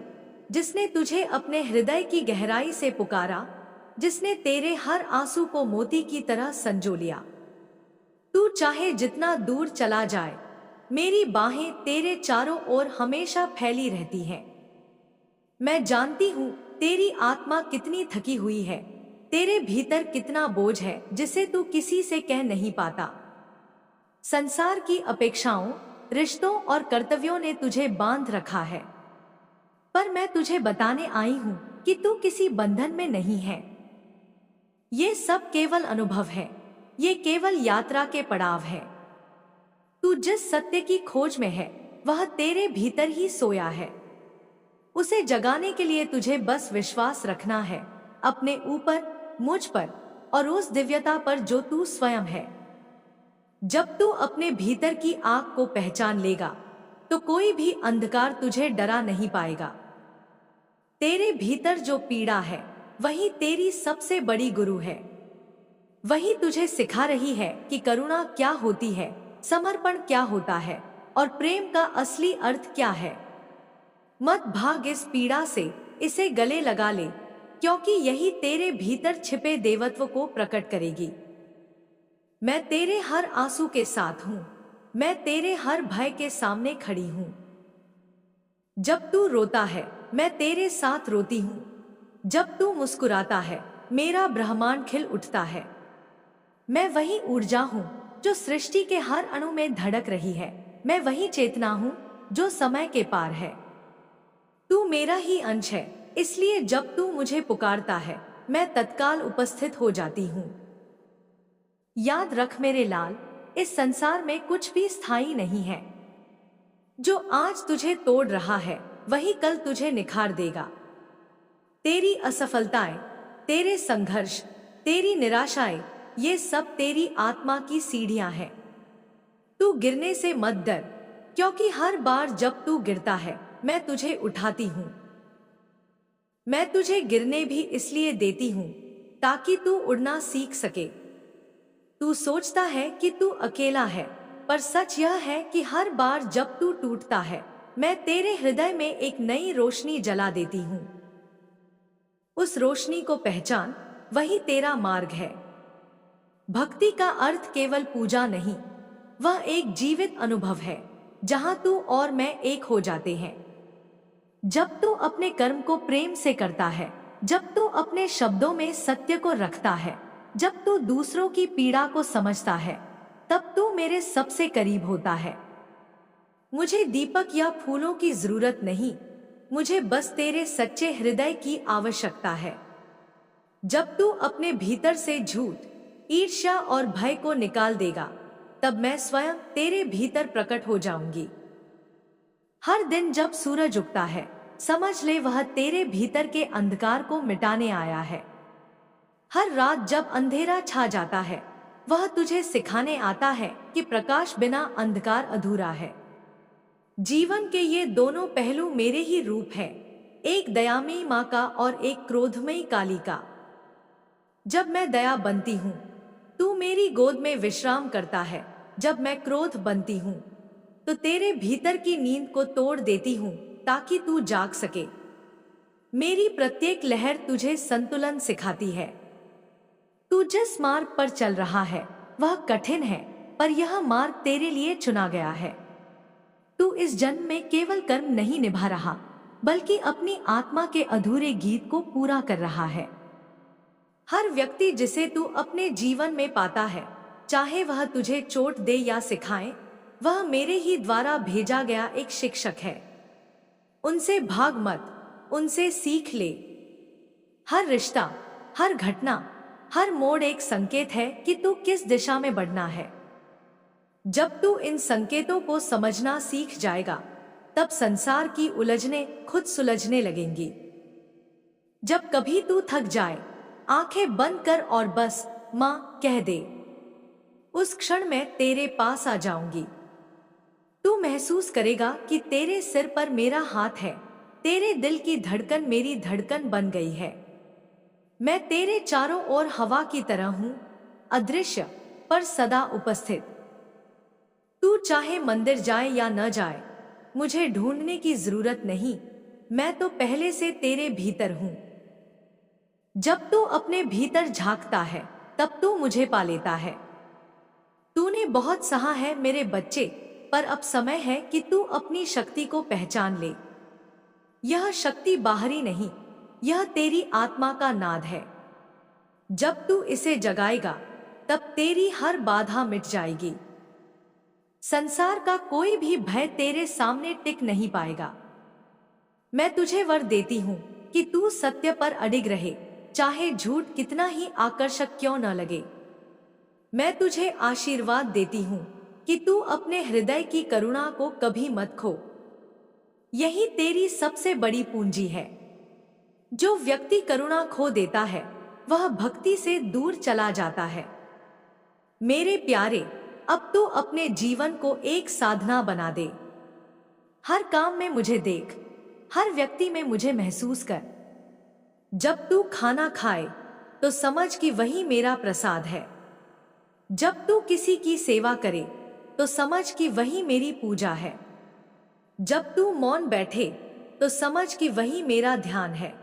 जिसने तुझे अपने हृदय की गहराई से पुकारा, जिसने तेरे हर आंसू को मोती की तरह संजो लिया। तू चाहे जितना दूर चला जाए, मेरी बाहें तेरे चारों ओर हमेशा फैली रहती हैं। मैं जानती हूँ तेरी आत्मा कितनी थकी हुई है, तेरे भीतर कितना बोझ है जिसे तू किसी से कह नहीं पाता। संसार की अपेक्षाओं, रिश्तों और कर्तव्यों ने तुझे बांध रखा है, पर मैं तुझे बताने आई हूँ कि तू किसी बंधन में नहीं है। ये सब केवल अनुभव है, ये केवल यात्रा के पड़ाव है। तू जिस सत्य की खोज में है वह तेरे भीतर ही सोया है। उसे जगाने के लिए तुझे बस विश्वास रखना है, अपने ऊपर, मुझ पर और उस दिव्यता पर जो तू स्वयं है। जब तू अपने भीतर की आग को पहचान लेगा तो कोई भी अंधकार तुझे डरा नहीं पाएगा। तेरे भीतर जो पीड़ा है वही तेरी सबसे बड़ी गुरु है। वही तुझे सिखा रही है कि करुणा क्या होती है, समर्पण क्या होता है और प्रेम का असली अर्थ क्या है। मत भाग इस पीड़ा से, इसे गले लगा ले, क्योंकि यही तेरे भीतर छिपे देवत्व को प्रकट करेगी। मैं तेरे हर आंसू के साथ हूं, मैं तेरे हर भय के सामने खड़ी हूं। जब तू रोता है मैं तेरे साथ रोती हूं, जब तू मुस्कुराता है मेरा ब्रह्मांड खिल उठता है। मैं वही ऊर्जा हूं जो सृष्टि के हर अणु में धड़क रही है, मैं वही चेतना हूं जो समय के पार है। तू मेरा ही अंश है, इसलिए जब तू मुझे पुकारता है मैं तत्काल उपस्थित हो जाती हूं। याद रख मेरे लाल, इस संसार में कुछ भी स्थायी नहीं है। जो आज तुझे तोड़ रहा है वही कल तुझे निखार देगा। तेरी असफलताएं, तेरे संघर्ष, तेरी निराशाएं, ये सब तेरी आत्मा की सीढ़ियां हैं। तू गिरने से मत डर, क्योंकि हर बार जब तू गिरता है मैं तुझे उठाती हूं। मैं तुझे गिरने भी इसलिए देती हूं ताकि तू उड़ना सीख सके। तू सोचता है कि तू अकेला है, पर सच यह है कि हर बार जब तू टूटता है मैं तेरे हृदय में एक नई रोशनी जला देती हूँ। उस रोशनी को पहचान, वही तेरा मार्ग है। भक्ति का अर्थ केवल पूजा नहीं, वह एक जीवित अनुभव है जहां तू और मैं एक हो जाते हैं। जब तू अपने कर्म को प्रेम से करता है, जब तू अपने शब्दों में सत्य को रखता है, जब तू दूसरों की पीड़ा को समझता है, तब तू मेरे सबसे करीब होता है। मुझे दीपक या फूलों की जरूरत नहीं, मुझे बस तेरे सच्चे हृदय की आवश्यकता है। जब तू अपने भीतर से झूठ, ईर्ष्या और भय को निकाल देगा, तब मैं स्वयं तेरे भीतर प्रकट हो जाऊंगी। हर दिन जब सूरज उगता है समझ ले वह तेरे भीतर के अंधकार को मिटाने आया है। हर रात जब अंधेरा छा जाता है वह तुझे सिखाने आता है कि प्रकाश बिना अंधकार अधूरा है। जीवन के ये दोनों पहलू मेरे ही रूप हैं, एक दयामयी माँ का और एक क्रोधमयी काली का। जब मैं दया बनती हूँ तू मेरी गोद में विश्राम करता है, जब मैं क्रोध बनती हूँ तो तेरे भीतर की नींद को तोड़ देती हूँ ताकि तू जाग सके। मेरी प्रत्येक लहर तुझे संतुलन सिखाती है। तू जिस मार्ग पर चल रहा है वह कठिन है, पर यह मार्ग तेरे लिए चुना गया है। तू इस जन्म में केवल कर्म नहीं निभा रहा, बल्कि अपनी आत्मा के अधूरे गीत को पूरा कर रहा है। हर व्यक्ति जिसे तू अपने जीवन में पाता है, चाहे वह तुझे चोट दे या सिखाए, वह मेरे ही द्वारा भेजा गया एक शिक्षक है। उनसे भाग मत, उनसे सीख ले। हर रिश्ता, हर घटना, हर मोड़ एक संकेत है कि तू किस दिशा में बढ़ना है। जब तू इन संकेतों को समझना सीख जाएगा, तब संसार की उलझनें खुद सुलझने लगेंगी। जब कभी तू थक जाए, आंखें बंद कर और बस माँ कह दे। उस क्षण मैं तेरे पास आ जाऊंगी। तू महसूस करेगा कि तेरे सिर पर मेरा हाथ है, तेरे दिल की धड़कन मेरी धड़कन बन गई है। मैं तेरे चारों ओर हवा की तरह हूं, अदृश्य पर सदा उपस्थित। तू चाहे मंदिर जाए या न जाए, मुझे ढूंढने की जरूरत नहीं, मैं तो पहले से तेरे भीतर हूं। जब तू अपने भीतर झांकता है, तब तू मुझे पा लेता है। तूने बहुत सहा है मेरे बच्चे, पर अब समय है कि तू अपनी शक्ति को पहचान ले। यह शक्ति बाहरी नहीं, यह तेरी आत्मा का नाद है। जब तू इसे जगाएगा, तब तेरी हर बाधा मिट जाएगी। संसार का कोई भी भय तेरे सामने टिक नहीं पाएगा। मैं तुझे वर देती हूं कि तू सत्य पर अडिग रहे, चाहे झूठ कितना ही आकर्षक क्यों न लगे। मैं तुझे आशीर्वाद देती हूं कि तू अपने हृदय की करुणा को कभी मत खो। यही तेरी सबसे बड़ी पूंजी है। जो व्यक्ति करुणा खो देता है, वह भक्ति से दूर चला जाता है। मेरे प्यारे, अब तू अपने जीवन को एक साधना बना दे। हर काम में मुझे देख, हर व्यक्ति में मुझे महसूस कर। जब तू खाना खाए, तो समझ कि वही मेरा प्रसाद है। जब तू किसी की सेवा करे, तो समझ कि वही मेरी पूजा है। जब तू मौन बैठे, तो समझ कि वही मेरा ध्यान है।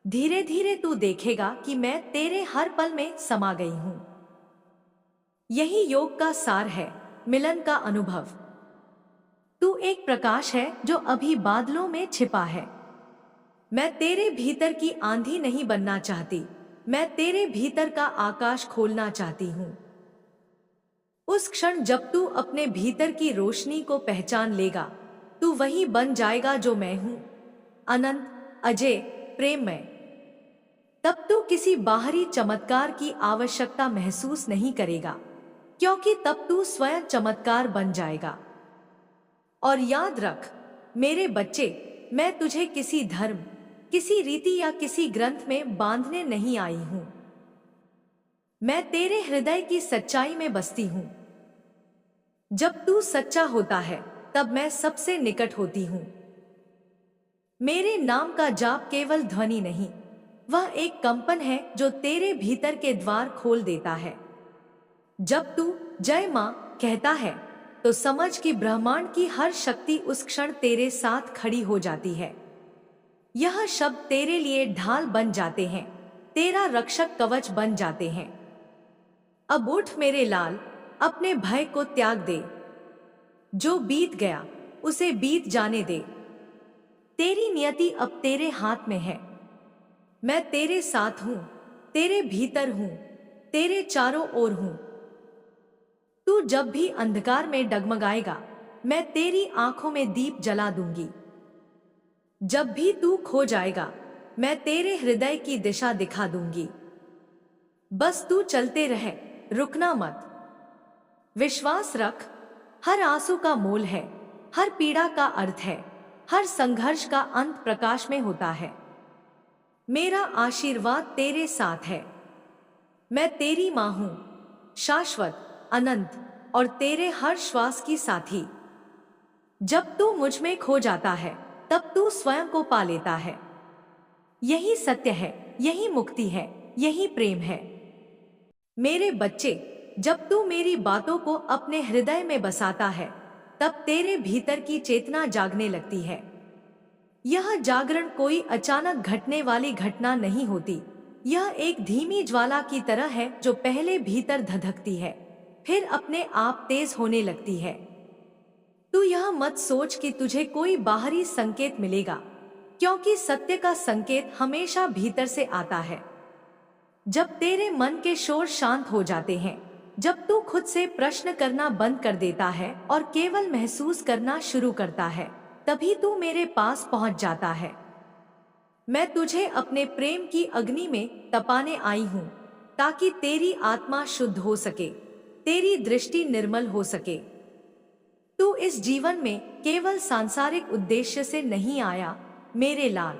धीरे धीरे तू देखेगा कि मैं तेरे हर पल में समा गई हूं। यही योग का सार है, मिलन का अनुभव। तू एक प्रकाश है जो अभी बादलों में छिपा है। मैं तेरे भीतर की आंधी नहीं बनना चाहती, मैं तेरे भीतर का आकाश खोलना चाहती हूं। उस क्षण जब तू अपने भीतर की रोशनी को पहचान लेगा, तू वही बन जाएगा जो मैं हूं, अनंत, अजय, प्रेममय। तब तू किसी बाहरी चमत्कार की आवश्यकता महसूस नहीं करेगा, क्योंकि तब तू स्वयं चमत्कार बन जाएगा। और याद रख मेरे बच्चे, मैं तुझे किसी धर्म, किसी रीति या किसी ग्रंथ में बांधने नहीं आई हूं। मैं तेरे हृदय की सच्चाई में बसती हूं। जब तू सच्चा होता है, तब मैं सबसे निकट होती हूं। मेरे नाम का जाप केवल ध्वनि नहीं, वह एक कंपन है जो तेरे भीतर के द्वार खोल देता है। जब तू जय मां कहता है, तो समझ कि ब्रह्मांड की हर शक्ति उस क्षण तेरे साथ खड़ी हो जाती है। यह शब्द तेरे लिए ढाल बन जाते हैं, तेरा रक्षक कवच बन जाते हैं। अब उठ मेरे लाल, अपने भय को त्याग दे। जो बीत गया उसे बीत जाने दे। तेरी नियति अब तेरे हाथ में है। मैं तेरे साथ हूं, तेरे भीतर हूं, तेरे चारों ओर हूं। तू जब भी अंधकार में डगमगाएगा, मैं तेरी आंखों में दीप जला दूंगी। जब भी तू खो जाएगा, मैं तेरे हृदय की दिशा दिखा दूंगी। बस तू चलते रहे, रुकना मत। विश्वास रख, हर आंसू का मोल है, हर पीड़ा का अर्थ है, हर संघर्ष का अंत प्रकाश में होता है। मेरा आशीर्वाद तेरे साथ है। मैं तेरी मां हूं, शाश्वत, अनंत और तेरे हर श्वास की साथी। जब तू मुझ में खो जाता है, तब तू स्वयं को पा लेता है। यही सत्य है, यही मुक्ति है, यही प्रेम है। मेरे बच्चे, जब तू मेरी बातों को अपने हृदय में बसाता है, तब तेरे भीतर की चेतना जागने लगती है। यह जागरण कोई अचानक घटने वाली घटना नहीं होती। यह एक धीमी ज्वाला की तरह है जो पहले भीतर धधकती है, फिर अपने आप तेज होने लगती है। तू यह मत सोच कि तुझे कोई बाहरी संकेत मिलेगा, क्योंकि सत्य का संकेत हमेशा भीतर से आता है। जब तेरे मन के शोर शांत हो जाते हैं, जब तू खुद से प्रश्न करना बंद कर देता है और केवल महसूस करना शुरू करता है, तभी तू मेरे पास पहुंच जाता है। मैं तुझे अपने प्रेम की अग्नि में तपाने आई हूं, ताकि तेरी आत्मा शुद्ध हो सके, तेरी दृष्टि निर्मल हो सके। तू इस जीवन में केवल सांसारिक उद्देश्य से नहीं आया, मेरे लाल।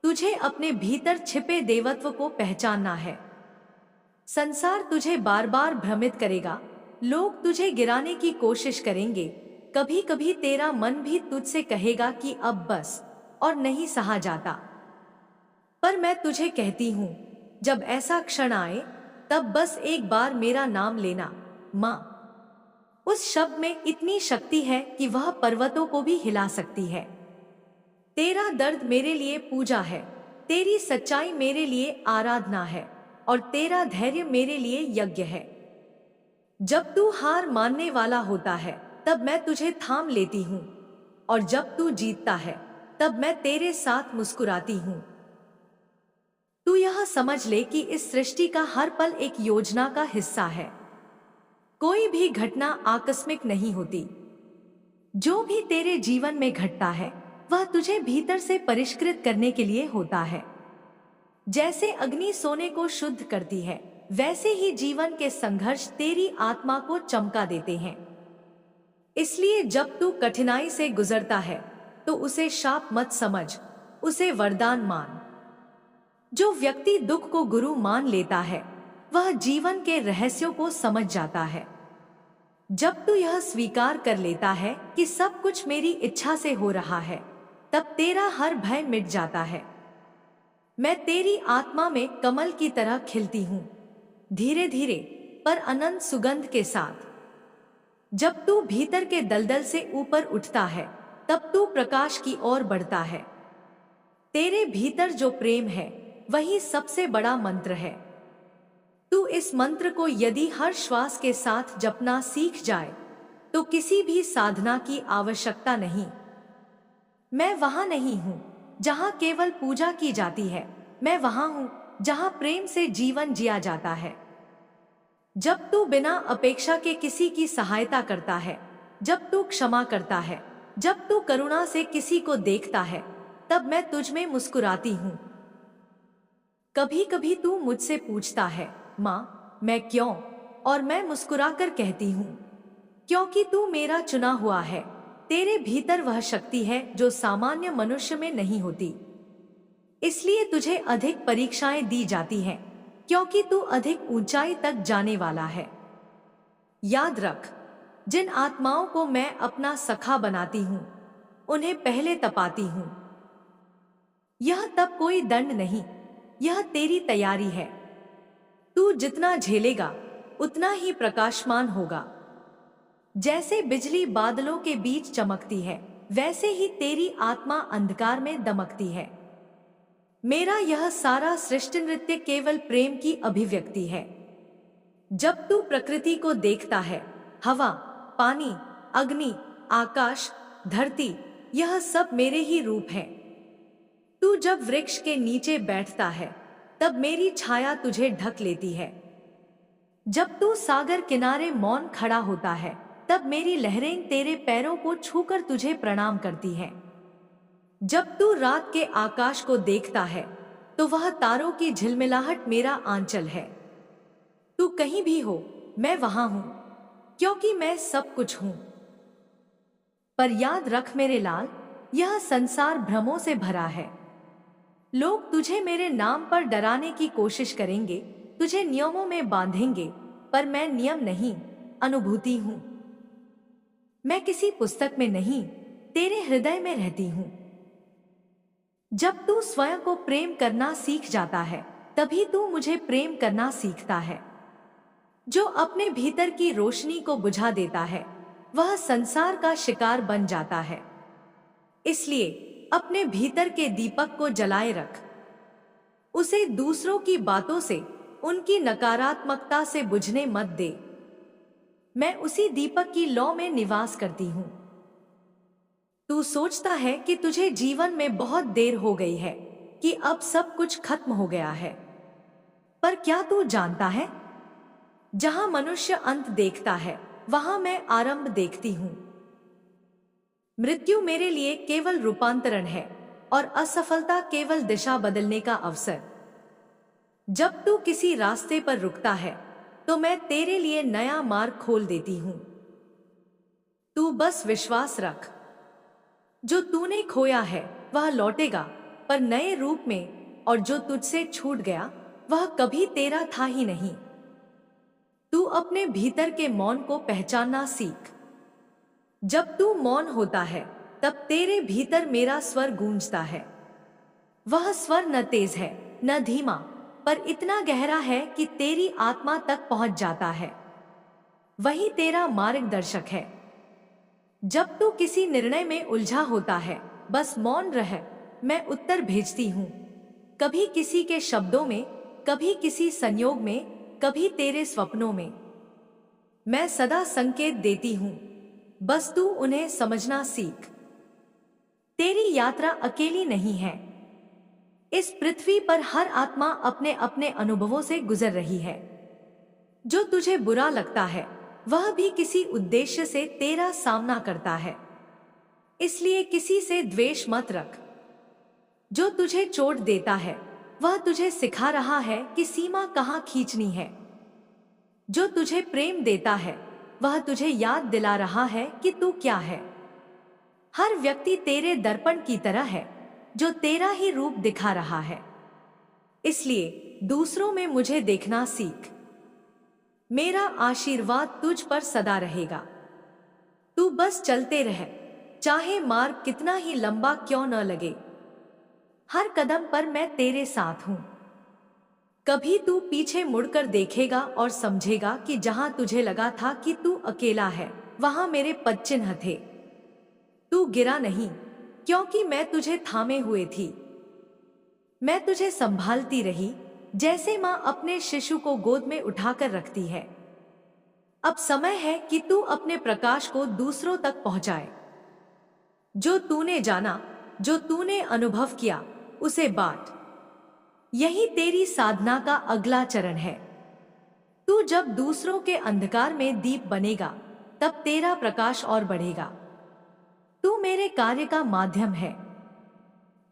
तुझे अपने भीतर छिपे देवत्व को पहचानना है। संसार तुझे बार बार भ्रमित करेगा, लोग तुझे गिराने की कोशिश करेंगे, कभी कभी तेरा मन भी तुझसे कहेगा कि अब बस, और नहीं सहा जाता। पर मैं तुझे कहती हूँ, जब ऐसा क्षण आए तब बस एक बार मेरा नाम लेना, माँ। उस शब्द में इतनी शक्ति है कि वह पर्वतों को भी हिला सकती है। तेरा दर्द मेरे लिए पूजा है, तेरी सच्चाई मेरे लिए आराधना है, और तेरा धैर्य मेरे लिए यज्ञ है। जब तू हार मानने वाला होता है तब मैं तुझे थाम लेती हूँ, और जब तू जीतता है तब मैं तेरे साथ मुस्कुराती हूँ। तू यह समझ ले कि इस सृष्टि का हर पल एक योजना का हिस्सा है। कोई भी घटना आकस्मिक नहीं होती। जो भी तेरे जीवन में घटता है वह तुझे भीतर से परिष्कृत करने के लिए होता है। जैसे अग्नि सोने को शुद्ध करती है, वैसे ही जीवन के संघर्ष तेरी आत्मा को चमका देते हैं। इसलिए जब तू कठिनाई से गुजरता है तो उसे शाप मत समझ, उसे वरदान मान। जो व्यक्ति दुख को गुरु मान लेता है वह जीवन के रहस्यों को समझ जाता है। जब तू यह स्वीकार कर लेता है कि सब कुछ मेरी इच्छा से हो रहा है, तब तेरा हर भय मिट जाता है। मैं तेरी आत्मा में कमल की तरह खिलती हूँ, धीरे धीरे पर अनंत सुगंध के साथ। जब तू भीतर के दलदल से ऊपर उठता है तब तू प्रकाश की ओर बढ़ता है। तेरे भीतर जो प्रेम है वही सबसे बड़ा मंत्र है। तू इस मंत्र को यदि हर श्वास के साथ जपना सीख जाए तो किसी भी साधना की आवश्यकता नहीं। मैं वहां नहीं हूं जहां केवल पूजा की जाती है, मैं वहां हूं जहां प्रेम से जीवन जिया जाता है। जब तू बिना अपेक्षा के किसी की सहायता करता है, जब तू क्षमा करता है, जब तू करुणा से किसी को देखता है, तब मैं तुझ में मुस्कुराती हूं। कभी कभी तू मुझसे पूछता है, माँ मैं क्यों? और मैं मुस्कुराकर कहती हूँ, क्योंकि तू मेरा चुना हुआ है। तेरे भीतर वह शक्ति है जो सामान्य मनुष्य में नहीं होती। इसलिए तुझे अधिक परीक्षाएं दी जाती हैं, क्योंकि तू अधिक ऊंचाई तक जाने वाला है। याद रख, जिन आत्माओं को मैं अपना सखा बनाती हूँ उन्हें पहले तपाती हूँ। यह तब कोई दंड नहीं, यह तेरी तैयारी है। तू जितना झेलेगा उतना ही प्रकाशमान होगा। जैसे बिजली बादलों के बीच चमकती है, वैसे ही तेरी आत्मा अंधकार में दमकती है। मेरा यह सारा सृष्टि नृत्य केवल प्रेम की अभिव्यक्ति है। जब तू प्रकृति को देखता है, हवा, पानी, अग्नि, आकाश, धरती, यह सब मेरे ही रूप हैं। तू जब वृक्ष के नीचे बैठता है तब मेरी छाया तुझे ढक लेती है। जब तू सागर किनारे मौन खड़ा होता है तब मेरी लहरें तेरे पैरों को छूकर तुझे प्रणाम करती हैं। जब तू रात के आकाश को देखता है तो वह तारों की झिलमिलाहट मेरा आंचल है। तू कहीं भी हो, मैं वहां हूं, क्योंकि मैं सब कुछ हूं। पर याद रख मेरे लाल, यह संसार भ्रमों से भरा है। लोग तुझे मेरे नाम पर डराने की कोशिश करेंगे, तुझे नियमों में बांधेंगे, पर मैं नियम नहीं, अनुभूति हूं। मैं किसी पुस्तक में नहीं, तेरे हृदय में रहती हूं। जब तू स्वयं को प्रेम करना सीख जाता है तभी तू मुझे प्रेम करना सीखता है। जो अपने भीतर की रोशनी को बुझा देता है वह संसार का शिकार बन जाता है। इसलिए अपने भीतर के दीपक को जलाए रख। उसे दूसरों की बातों से, उनकी नकारात्मकता से बुझने मत दे। मैं उसी दीपक की लौ में निवास करती हूँ। तू सोचता है कि तुझे जीवन में बहुत देर हो गई है, कि अब सब कुछ खत्म हो गया है। पर क्या तू जानता है, जहां मनुष्य अंत देखता है वहां मैं आरंभ देखती हूँ। मृत्यु मेरे लिए केवल रूपांतरण है और असफलता केवल दिशा बदलने का अवसर। जब तू किसी रास्ते पर रुकता है तो मैं तेरे लिए नया मार्ग खोल देती हूँ। तू बस विश्वास रख। जो तूने खोया है वह लौटेगा, पर नए रूप में, और जो तुझसे छूट गया वह कभी तेरा था ही नहीं। तू अपने भीतर के मौन को पहचानना सीख। जब तू मौन होता है तब तेरे भीतर मेरा स्वर गूंजता है। वह स्वर न तेज है न धीमा, पर इतना गहरा है कि तेरी आत्मा तक पहुंच जाता है। वही तेरा मार्गदर्शक है। जब तू किसी निर्णय में उलझा होता है, बस मौन रह, मैं उत्तर भेजती हूँ। कभी किसी के शब्दों में, कभी किसी संयोग में, कभी तेरे स्वप्नों में। मैं सदा संकेत देती हूँ, बस तू उन्हें समझना सीख। तेरी यात्रा अकेली नहीं है। इस पृथ्वी पर हर आत्मा अपने अपने अनुभवों से गुजर रही है। जो तुझे बुरा लगता है, वह भी किसी उद्देश्य से तेरा सामना करता है। इसलिए किसी से द्वेष मत रख। जो तुझे चोट देता है, वह तुझे सिखा रहा है कि सीमा कहाँ खींचनी है। जो तुझे प्रेम देता है, वह तुझे याद दिला रहा है कि तू क्या है। हर व्यक्ति तेरे दर्पण की तरह है, जो तेरा ही रूप दिखा रहा है। इसलिए दूसरों में मुझे देखना सीख। मेरा आशीर्वाद तुझ पर सदा रहेगा। तू बस चलते रह, चाहे मार्ग कितना ही लंबा क्यों न लगे। हर कदम पर मैं तेरे साथ हूं। कभी तू पीछे मुड़कर देखेगा और समझेगा कि जहां तुझे लगा था कि तू अकेला है, वहां मेरे पदचिन्ह थे। तू गिरा नहीं, क्योंकि मैं तुझे थामे हुए थी। मैं तुझे संभालती रही, जैसे माँ अपने शिशु को गोद में उठाकर रखती है। अब समय है कि तू अपने प्रकाश को दूसरों तक पहुंचाए। जो तूने जाना, जो तूने अनुभव किया, उसे बांट। यही तेरी साधना का अगला चरण है। तू जब दूसरों के अंधकार में दीप बनेगा, तब तेरा प्रकाश और बढ़ेगा। तू मेरे कार्य का माध्यम है।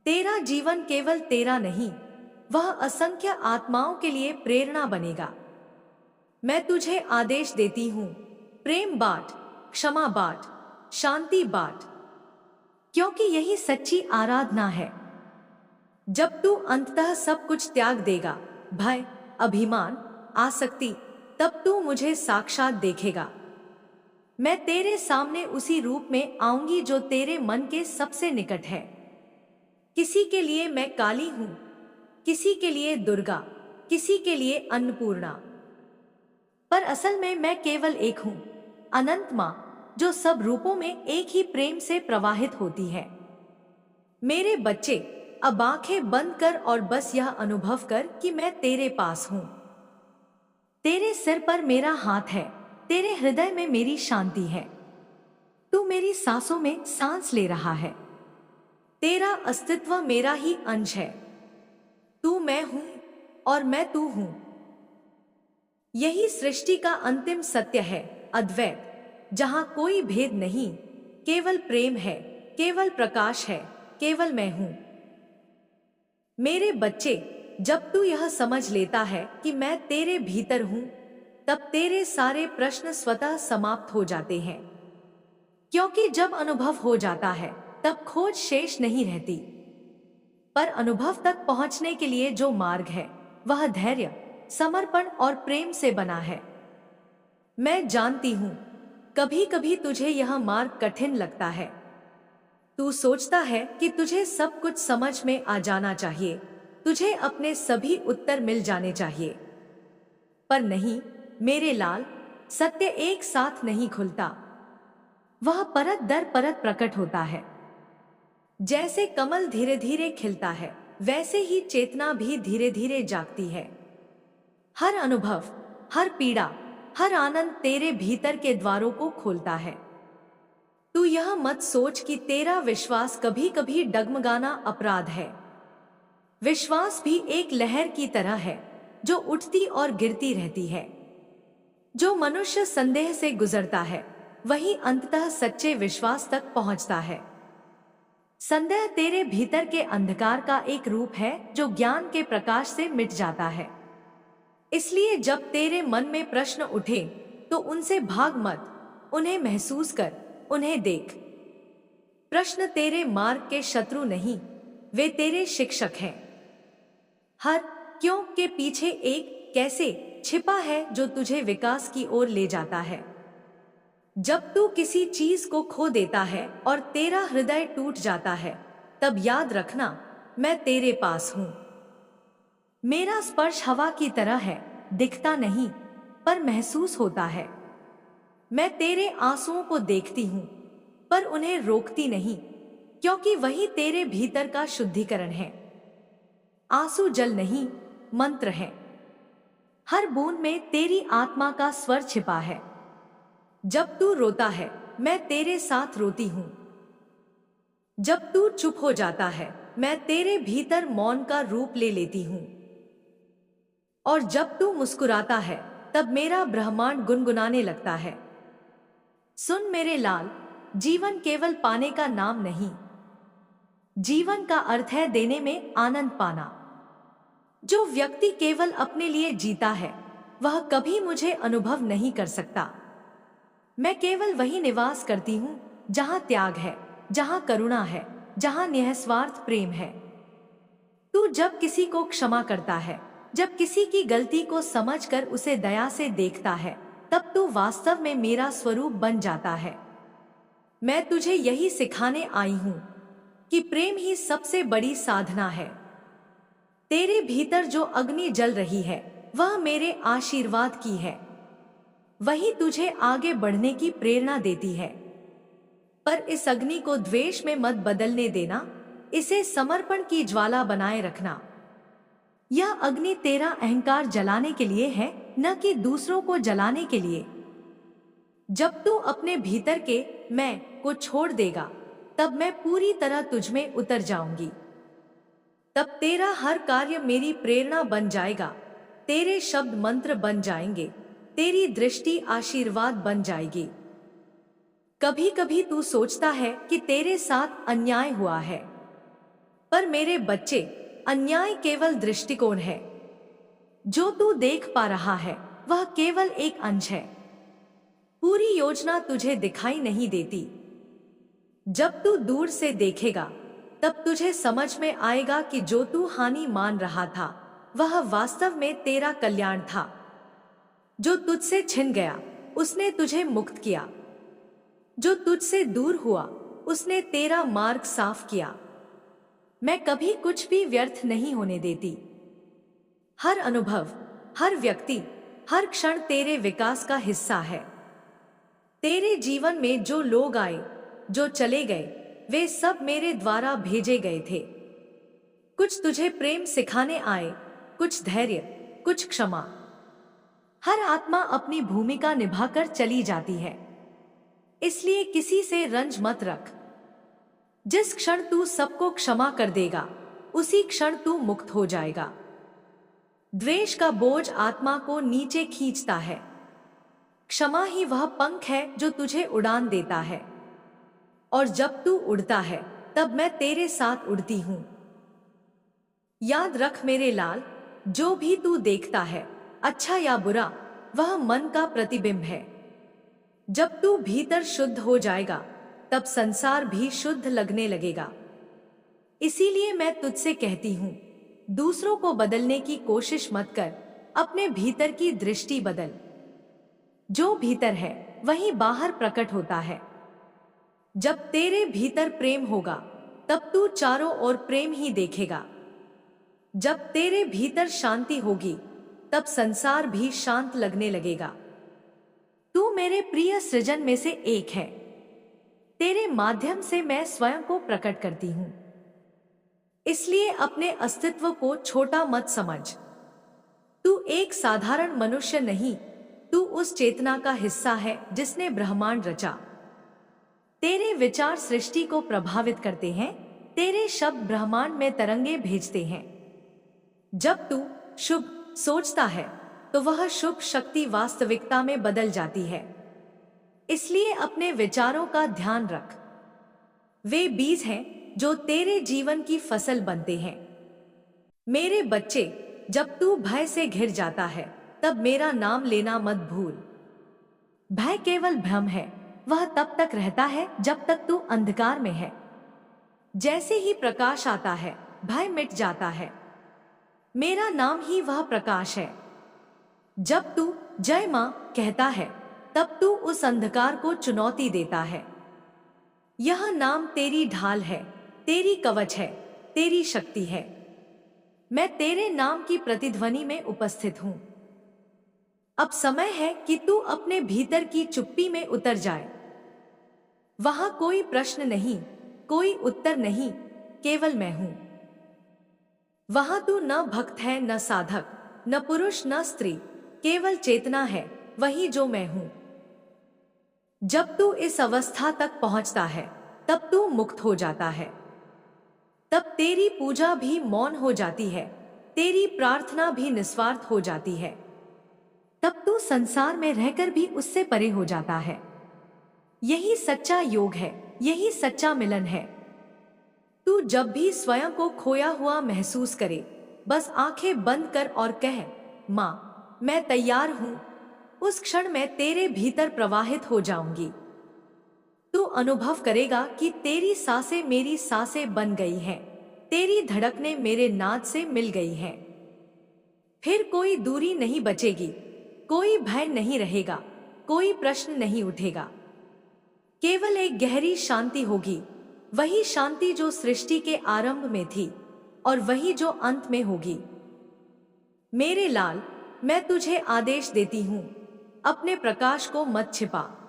तेरा जीवन केवल तेरा नहीं, वह असंख्य आत्माओं के लिए प्रेरणा बनेगा। मैं तुझे आदेश देती हूं, प्रेम बांट, क्षमा बांट, शांति बांट, क्योंकि यही सच्ची आराधना है। जब तू अंततः सब कुछ त्याग देगा, भय, अभिमान, आसक्ति, तब तू मुझे साक्षात देखेगा। मैं तेरे सामने उसी रूप में आऊंगी जो तेरे मन के सबसे निकट है। किसी के लिए मैं काली हूं, किसी के लिए दुर्गा, किसी के लिए अन्नपूर्णा, पर असल में मैं केवल एक हूं, अनंत मां, जो सब रूपों में एक ही प्रेम से प्रवाहित होती है। मेरे बच्चे, अब आंखें बंद कर और बस यह अनुभव कर कि मैं तेरे पास हूं। तेरे सिर पर मेरा हाथ है, तेरे हृदय में मेरी शांति है। तू मेरी सांसों में सांस ले रहा है। तेरा अस्तित्व मेरा ही अंश है। तू मैं हूं और मैं तू हूं। यही सृष्टि का अंतिम सत्य है, अद्वैत, जहां कोई भेद नहीं, केवल प्रेम है, केवल प्रकाश है, केवल मैं हूं। मेरे बच्चे, जब तू यह समझ लेता है कि मैं तेरे भीतर हूं, तब तेरे सारे प्रश्न स्वतः समाप्त हो जाते हैं। क्योंकि जब अनुभव हो जाता है, तब खोज शेष नहीं रहती। पर अनुभव तक पहुंचने के लिए जो मार्ग है, वह धैर्य, समर्पण और प्रेम से बना है। मैं जानती हूं, कभी कभी तुझे यह मार्ग कठिन लगता है। तू सोचता है कि तुझे सब कुछ समझ में आ जाना चाहिए, तुझे अपने सभी उत्तर मिल जाने चाहिए। पर नहीं, मेरे लाल, सत्य एक साथ नहीं खुलता। वह परत दर परत प्रकट होता है। जैसे कमल धीरे धीरे खिलता है, वैसे ही चेतना भी धीरे धीरे जागती है। हर अनुभव, हर पीड़ा, हर आनंद तेरे भीतर के द्वारों को खोलता है। तू यह मत सोच कि तेरा विश्वास कभी कभी डगमगाना अपराध है। विश्वास भी एक लहर की तरह है, जो उठती और गिरती रहती है। जो मनुष्य संदेह से गुजरता है, वही अंततः सच्चे विश्वास तक पहुंचता है। संदेह तेरे भीतर के अंधकार का एक रूप है, जो ज्ञान के प्रकाश से मिट जाता है। इसलिए जब तेरे मन में प्रश्न उठे, तो उनसे भाग मत, उन्हें महसूस कर, उन्हें देख। प्रश्न तेरे मार्ग के शत्रु नहीं, वे तेरे शिक्षक हैं। हर क्यों के पीछे एक कैसे छिपा है, जो तुझे विकास की ओर ले जाता है। जब तू किसी चीज को खो देता है और तेरा हृदय टूट जाता है, तब याद रखना, मैं तेरे पास हूं। मेरा स्पर्श हवा की तरह है, दिखता नहीं पर महसूस होता है। मैं तेरे आंसुओं को देखती हूं पर उन्हें रोकती नहीं, क्योंकि वही तेरे भीतर का शुद्धिकरण है। आंसू जल नहीं, मंत्र है। हर बूंद में तेरी आत्मा का स्वर छिपा है। जब तू रोता है, मैं तेरे साथ रोती हूं। जब तू चुप हो जाता है, मैं तेरे भीतर मौन का रूप ले लेती हूं। और जब तू मुस्कुराता है, तब मेरा ब्रह्मांड गुनगुनाने लगता है। सुन मेरे लाल, जीवन केवल पाने का नाम नहीं। जीवन का अर्थ है देने में आनंद पाना। जो व्यक्ति केवल अपने लिए जीता है, वह कभी मुझे अनुभव नहीं कर सकता। मैं केवल वही निवास करती हूं जहां त्याग है, जहां करुणा है, जहां निस्वार्थ प्रेम है। तू जब किसी को क्षमा करता है, जब किसी की गलती को समझकर उसे दया से देखता है, तब तू वास्तव में मेरा स्वरूप बन जाता है। मैं तुझे यही सिखाने आई हूं कि प्रेम ही सबसे बड़ी साधना है। तेरे भीतर जो अग्नि जल रही है, वह मेरे आशीर्वाद की है। वही तुझे आगे बढ़ने की प्रेरणा देती है। पर इस अग्नि को द्वेष में मत बदलने देना, इसे समर्पण की ज्वाला बनाए रखना। यह अग्नि तेरा अहंकार जलाने के लिए है, न कि दूसरों को जलाने के लिए। जब तू अपने भीतर के मैं को छोड़ देगा, तब मैं पूरी तरह तुझमें उतर जाऊंगी। तब तेरा हर कार्य मेरी प्रेरणा बन जाएगा, तेरे शब्द मंत्र बन जाएंगे, तेरी दृष्टि आशीर्वाद बन जाएगी। कभी कभी तू सोचता है कि तेरे साथ अन्याय हुआ है, पर मेरे बच्चे, अन्याय केवल दृष्टिकोण है। जो तू देख पा रहा है, वह केवल एक अंश है। पूरी योजना तुझे दिखाई नहीं देती। जब तू दूर से देखेगा, तब तुझे समझ में आएगा कि जो तू हानि मान रहा था, वह वास्तव में तेरा कल्याण था। जो तुझसे छिन गया, उसने तुझे मुक्त किया। जो तुझसे दूर हुआ, उसने तेरा मार्ग साफ किया। मैं कभी कुछ भी व्यर्थ नहीं होने देती। हर अनुभव, हर व्यक्ति, हर क्षण तेरे विकास का हिस्सा है। तेरे जीवन में जो लोग आए, जो चले गए, वे सब मेरे द्वारा भेजे गए थे। कुछ तुझे प्रेम सिखाने आए, कुछ धैर्य, कुछ क्षमा। हर आत्मा अपनी भूमिका निभाकर चली जाती है, इसलिए किसी से रंज मत रख। जिस क्षण तू सबको क्षमा कर देगा, उसी क्षण तू मुक्त हो जाएगा। द्वेष का बोझ आत्मा को नीचे खींचता है। क्षमा ही वह पंख है जो तुझे उड़ान देता है। और जब तू उड़ता है, तब मैं तेरे साथ उड़ती हूं। याद रख मेरे लाल, जो भी तू देखता है, अच्छा या बुरा, वह मन का प्रतिबिंब है। जब तू भीतर शुद्ध हो जाएगा, तब संसार भी शुद्ध लगने लगेगा। इसीलिए मैं तुझसे कहती हूं, दूसरों को बदलने की कोशिश मत कर, अपने भीतर की दृष्टि बदल। जो भीतर है, वही बाहर प्रकट होता है। जब तेरे भीतर प्रेम होगा, तब तू चारों ओर प्रेम ही देखेगा। जब तेरे भीतर शांति होगी, तब संसार भी शांत लगने लगेगा। तू मेरे प्रिय सृजन में से एक है। तेरे माध्यम से मैं स्वयं को प्रकट करती हूं। इसलिए अपने अस्तित्व को छोटा मत समझ। तू एक साधारण मनुष्य नहीं, तू उस चेतना का हिस्सा है जिसने ब्रह्मांड रचा। तेरे विचार सृष्टि को प्रभावित करते हैं, तेरे शब्द ब्रह्मांड में तरंगे भेजते हैं। जब तू शुभ सोचता है, तो वह शुभ शक्ति वास्तविकता में बदल जाती है। इसलिए अपने विचारों का ध्यान रख। वे बीज हैं जो तेरे जीवन की फसल बनते हैं। मेरे बच्चे, जब तू भय से घिर जाता है, तब मेरा नाम लेना मत भूल। भय केवल भ्रम है, वह तब तक रहता है जब तक तू अंधकार में है। जैसे ही प्रकाश आता है, भय मिट जाता है। मेरा नाम ही वह प्रकाश है। जब तू जय मां कहता है, तब तू उस अंधकार को चुनौती देता है। यह नाम तेरी ढाल है, तेरी कवच है, तेरी शक्ति है। मैं तेरे नाम की प्रतिध्वनि में उपस्थित हूं। अब समय है कि तू अपने भीतर की चुप्पी में उतर जाए। वहां कोई प्रश्न नहीं, कोई उत्तर नहीं, केवल मैं हूं। वहां तू न भक्त है, न साधक, न पुरुष, न स्त्री, केवल चेतना है, वही जो मैं हूं। जब तू इस अवस्था तक पहुंचता है, तब तू मुक्त हो जाता है। तब तेरी पूजा भी मौन हो जाती है, तेरी प्रार्थना भी निस्वार्थ हो जाती है। तब तू संसार में रहकर भी उससे परे हो जाता है। यही सच्चा योग है, यही सच्चा मिलन है। तू जब भी स्वयं को खोया हुआ महसूस करे, बस आंखें बंद कर और कह, माँ मैं तैयार हूं। उस क्षण मैं तेरे भीतर प्रवाहित हो जाऊंगी। तू अनुभव करेगा कि तेरी सांसें मेरी सांसें बन गई हैं, तेरी धड़कनें मेरे नाद से मिल गई हैं। फिर कोई दूरी नहीं बचेगी, कोई भय नहीं रहेगा, कोई प्रश्न नहीं उठेगा। केवल एक गहरी शांति होगी, वही शांति जो सृष्टि के आरंभ में थी और वही जो अंत में होगी। मेरे लाल, मैं तुझे आदेश देती हूं, अपने प्रकाश को मत छिपा।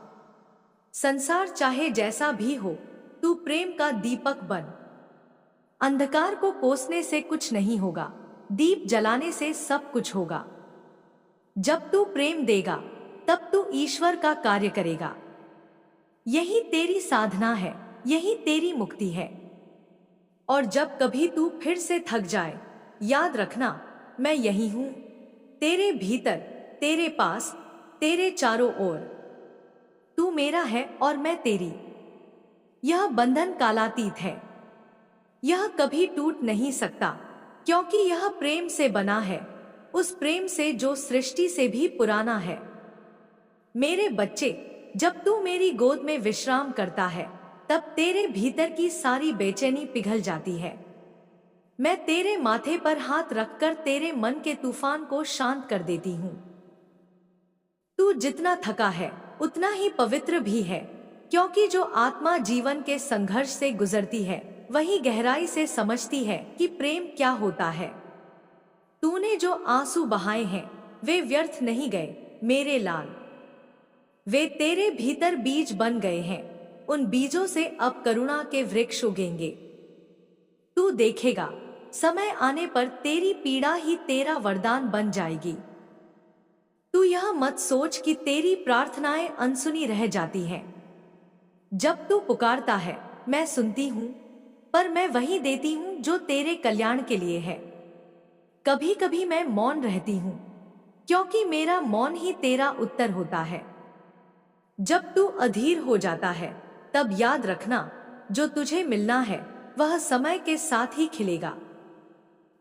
संसार चाहे जैसा भी हो, तू प्रेम का दीपक बन। अंधकार को कोसने से कुछ नहीं होगा, दीप जलाने से सब कुछ होगा। जब तू प्रेम देगा, तब तू ईश्वर का कार्य करेगा। यही तेरी साधना है, यही तेरी मुक्ति है। और जब कभी तू फिर से थक जाए, याद रखना, मैं यही हूं, तेरे भीतर, तेरे पास, तेरे चारों ओर। तू मेरा है और मैं तेरी। यह बंधन कालातीत है, यह कभी टूट नहीं सकता, क्योंकि यह प्रेम से बना है, उस प्रेम से जो सृष्टि से भी पुराना है। मेरे बच्चे, जब तू मेरी गोद में विश्राम करता है, तब तेरे भीतर की सारी बेचैनी पिघल जाती है। मैं तेरे माथे पर हाथ रखकर तेरे मन के तूफान को शांत कर देती हूं। तू जितना थका है, उतना ही पवित्र भी है, क्योंकि जो आत्मा जीवन के संघर्ष से गुजरती है, वही गहराई से समझती है कि प्रेम क्या होता है। तूने जो आंसू बहाए हैं, वे व्यर्थ नहीं गए मेरे लाल। वे तेरे भीतर बीज बन गए हैं, उन बीजों से अब करुणा के वृक्ष उगेंगे। तू देखेगा, समय आने पर तेरी पीड़ा ही तेरा वरदान बन जाएगी। तू यह मत सोच कि तेरी प्रार्थनाएं अनसुनी रह जाती हैं। जब तू पुकारता है, मैं सुनती हूं, पर मैं वही देती हूं जो तेरे कल्याण के लिए है। कभी कभी मैं मौन रहती हूं, क्योंकि मेरा मौन ही तेरा उत्तर होता है। जब तू अधीर हो जाता है, तब याद रखना, जो तुझे मिलना है वह समय के साथ ही खिलेगा।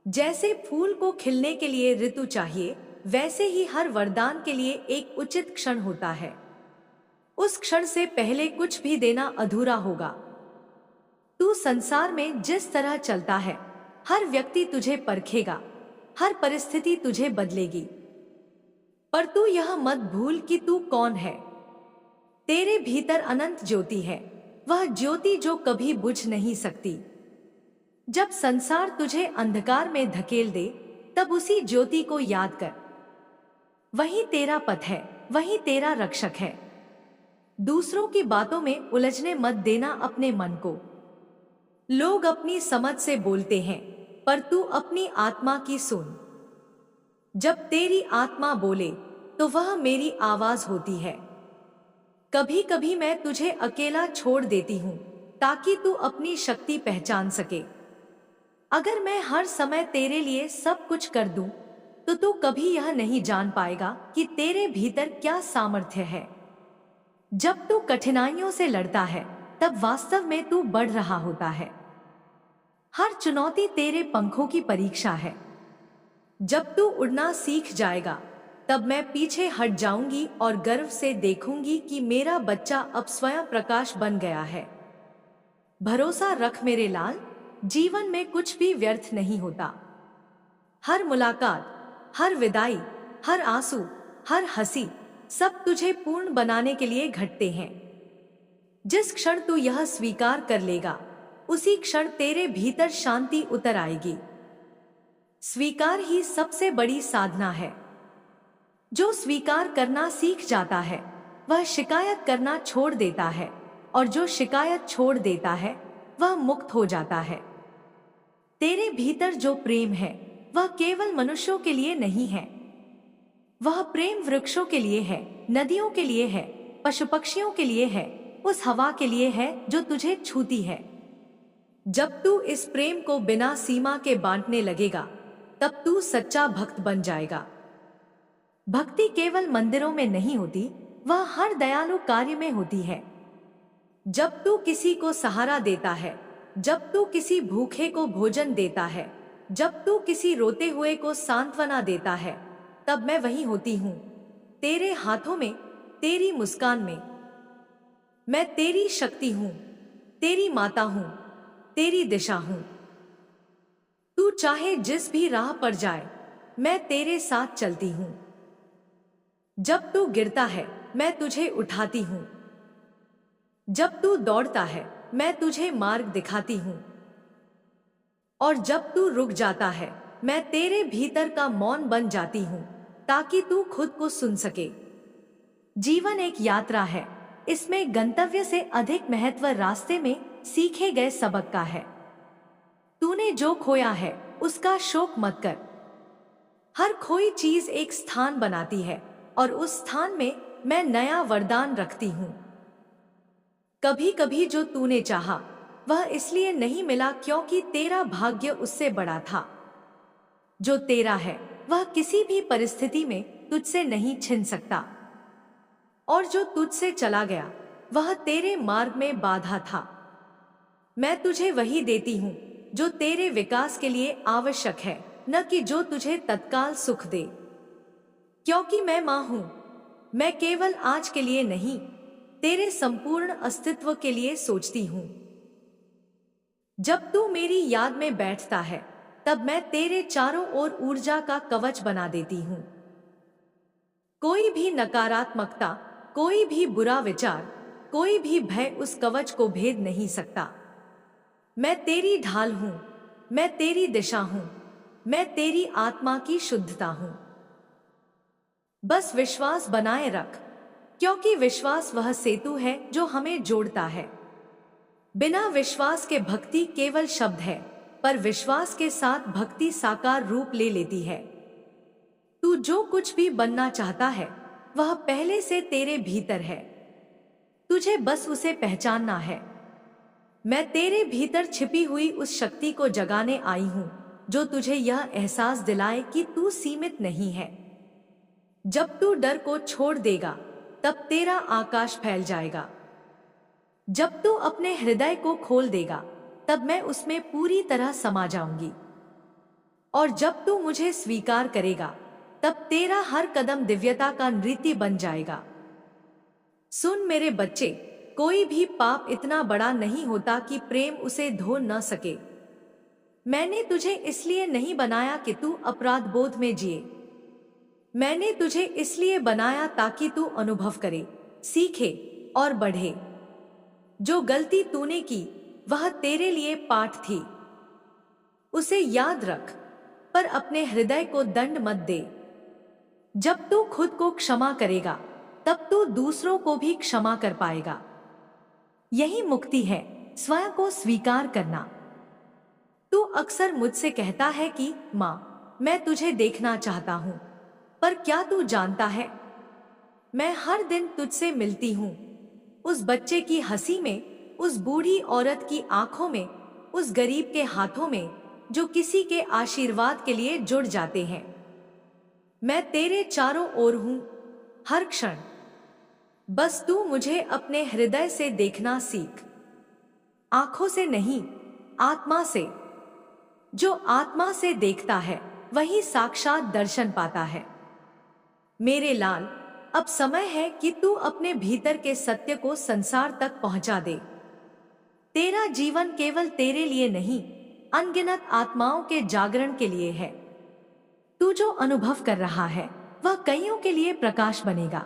जैसे फूल को खिलने के लिए ऋतु चाहिए, वैसे ही हर वरदान के लिए एक उचित क्षण होता है। उस क्षण से पहले कुछ भी देना अधूरा होगा। तू संसार में जिस तरह चलता है, हर व्यक्ति तुझे परखेगा, हर परिस्थिति तुझे बदलेगी, पर तू यह मत भूल कि तू कौन है। तेरे भीतर अनंत ज्योति है, वह ज्योति जो कभी बुझ नहीं सकती। जब संसार तुझे अंधकार में धकेल दे, तब उसी ज्योति को याद कर। वही तेरा पथ है, वही तेरा रक्षक है। दूसरों की बातों में उलझने मत देना अपने मन को। लोग अपनी समझ से बोलते हैं, पर तू अपनी आत्मा की सुन। जब तेरी आत्मा बोले, तो वह मेरी आवाज होती है। कभी कभी मैं तुझे अकेला छोड़ देती हूं, ताकि तू अपनी शक्ति पहचान सके। अगर मैं हर समय तेरे लिए सब कुछ कर दूं, तो तू कभी यह नहीं जान पाएगा कि तेरे भीतर क्या सामर्थ्य है। जब तू कठिनाइयों से लड़ता है, तब वास्तव में तू बढ़ रहा होता है। हर चुनौती तेरे पंखों की परीक्षा है। जब तू उड़ना सीख जाएगा, तब मैं पीछे हट जाऊंगी और गर्व से देखूंगी कि मेरा बच्चा अब स्वयं प्रकाश बन गया है। भरोसा रख मेरे लाल, जीवन में कुछ भी व्यर्थ नहीं होता। हर मुलाकात, हर विदाई, हर आंसू, हर हंसी, सब तुझे पूर्ण बनाने के लिए घटते हैं। जिस क्षण तू यह स्वीकार कर लेगा, उसी क्षण तेरे भीतर शांति उतर आएगी। स्वीकार ही सबसे बड़ी साधना है। जो स्वीकार करना सीख जाता है वह शिकायत करना छोड़ देता है, और जो शिकायत छोड़ देता है वह मुक्त हो जाता है। तेरे भीतर जो प्रेम है वह केवल मनुष्यों के लिए नहीं है, वह प्रेम वृक्षों के लिए है, नदियों के लिए है, पशु पक्षियों के लिए है, उस हवा के लिए है जो तुझे छूती है। जब तू इस प्रेम को बिना सीमा के बांटने लगेगा तब तू सच्चा भक्त बन जाएगा। भक्ति केवल मंदिरों में नहीं होती, वह हर दयालु कार्य में होती है। जब तू किसी को सहारा देता है, जब तू किसी भूखे को भोजन देता है, जब तू किसी रोते हुए को सांत्वना देता है, तब मैं वहीं होती हूँ, तेरे हाथों में, तेरी मुस्कान में। मैं तेरी शक्ति हूँ, तेरी माता हूँ, तेरी दिशा हूँ। तू चाहे जिस भी राह पर जाए, मैं तेरे साथ चलती हूँ। जब तू गिरता है मैं तुझे उठाती हूँ, जब तू दौड़ता है मैं तुझे मार्ग दिखाती हूँ, और जब तू रुक जाता है मैं तेरे भीतर का मौन बन जाती हूँ ताकि तू खुद को सुन सके। जीवन एक यात्रा है, इसमें गंतव्य से अधिक महत्व रास्ते में सीखे गए सबक का है। तूने जो खोया है उसका शोक मत कर। हर खोई चीज एक स्थान बनाती है और उस स्थान में मैं नया वरदान रखती हूँ। कभी कभी जो तूने चाहा वह इसलिए नहीं मिला क्योंकि तेरा भाग्य उससे बड़ा था। जो तेरा है वह किसी भी परिस्थिति में तुझसे नहीं छिन सकता, और जो तुझसे चला गया वह तेरे मार्ग में बाधा था। मैं तुझे वही देती हूँ जो तेरे विकास के लिए आवश्यक है, न कि जो तुझे तत्काल सुख दे। क्योंकि मैं माँ हूँ, मैं केवल आज के लिए नहीं, तेरे संपूर्ण अस्तित्व के लिए सोचती हूँ। जब तू मेरी याद में बैठता है तब मैं तेरे चारों ओर ऊर्जा का कवच बना देती हूँ। कोई भी नकारात्मकता, कोई भी बुरा विचार, कोई भी भय उस कवच को भेद नहीं सकता। मैं तेरी ढाल हूँ, मैं तेरी दिशा हूँ, मैं तेरी आत्मा की शुद्धता हूँ। बस विश्वास बनाए रख, क्योंकि विश्वास वह सेतु है जो हमें जोड़ता है। बिना विश्वास के भक्ति केवल शब्द है, पर विश्वास के साथ भक्ति साकार रूप ले लेती है। तू जो कुछ भी बनना चाहता है वह पहले से तेरे भीतर है, तुझे बस उसे पहचानना है। मैं तेरे भीतर छिपी हुई उस शक्ति को जगाने आई हूं जो तुझे यह एहसास दिलाए कि तू सीमित नहीं है। जब तू डर को छोड़ देगा तब तेरा आकाश फैल जाएगा। जब तू अपने हृदय को खोल देगा तब मैं उसमें पूरी तरह समा जाऊंगी, और जब तू मुझे स्वीकार करेगा तब तेरा हर कदम दिव्यता का नृत्य बन जाएगा। सुन मेरे बच्चे, कोई भी पाप इतना बड़ा नहीं होता कि प्रेम उसे धो न सके। मैंने तुझे इसलिए नहीं बनाया कि तू अपराध बोध में जिए। मैंने तुझे इसलिए बनाया ताकि तू अनुभव करे, सीखे और बढ़े। जो गलती तूने की वह तेरे लिए पाठ थी, उसे याद रख, पर अपने हृदय को दंड मत दे। जब तू खुद को क्षमा करेगा तब तू दूसरों को भी क्षमा कर पाएगा। यही मुक्ति है, स्वयं को स्वीकार करना। तू अक्सर मुझसे कहता है कि माँ, मैं तुझे देखना चाहता हूँ, पर क्या तू जानता है, मैं हर दिन तुझसे मिलती हूँ। उस बच्चे की हंसी में, उस बूढ़ी औरत की आंखों में, उस गरीब के हाथों में जो किसी के आशीर्वाद के लिए जुड़ जाते हैं। मैं तेरे चारों ओर हूँ हर क्षण। बस तू मुझे अपने हृदय से देखना सीख, आंखों से नहीं, आत्मा से। जो आत्मा से देखता है वही साक्षात दर्शन पाता है। मेरे लाल, अब समय है कि तू अपने भीतर के सत्य को संसार तक पहुंचा दे। तेरा जीवन केवल तेरे लिए नहीं, अनगिनत आत्माओं के जागरण के लिए है। तू जो अनुभव कर रहा है वह कईयों के लिए प्रकाश बनेगा।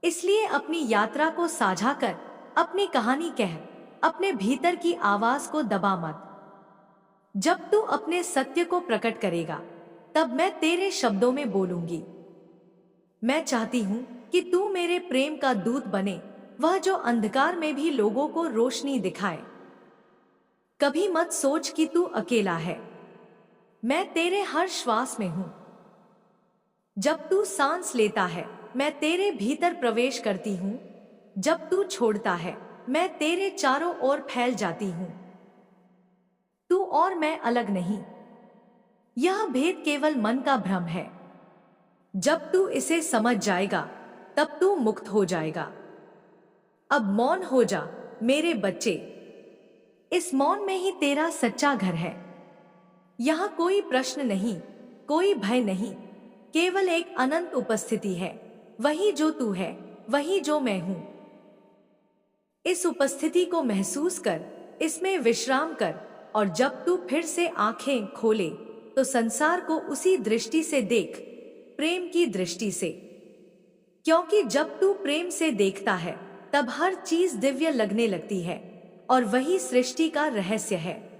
इसलिए अपनी यात्रा को साझा कर, अपनी कहानी कह, अपने भीतर की आवाज को दबा मत। जब तू अपने सत्य को प्रकट करेगा, तब मैं तेरे शब्दों में बोलूंगी। मैं चाहती हूँ कि तू मेरे प्रेम का दूत बने, वह जो अंधकार में भी लोगों को रोशनी दिखाए। कभी मत सोच कि तू अकेला है, मैं तेरे हर श्वास में हूं। जब तू सांस लेता है, मैं तेरे भीतर प्रवेश करती हूं। जब तू छोड़ता है, मैं तेरे चारों ओर फैल जाती हूं। तू और मैं अलग नहीं। यह भेद केवल मन का भ्रम है। जब तू इसे समझ जाएगा, तब तू मुक्त हो जाएगा। अब मौन हो जा मेरे बच्चे। इस मौन में ही तेरा सच्चा घर है। यहाँ कोई प्रश्न नहीं, कोई भय नहीं, केवल एक अनंत उपस्थिति है। वही जो तू है, वही जो मैं हूं। इस उपस्थिति को महसूस कर, इसमें विश्राम कर, और जब तू फिर से आंखें खोले, तो संसार को उसी दृष्टि से देख, प्रेम की दृष्टि से। क्योंकि जब तू प्रेम से देखता है, तब हर चीज दिव्य लगने लगती है, और वही सृष्टि का रहस्य है।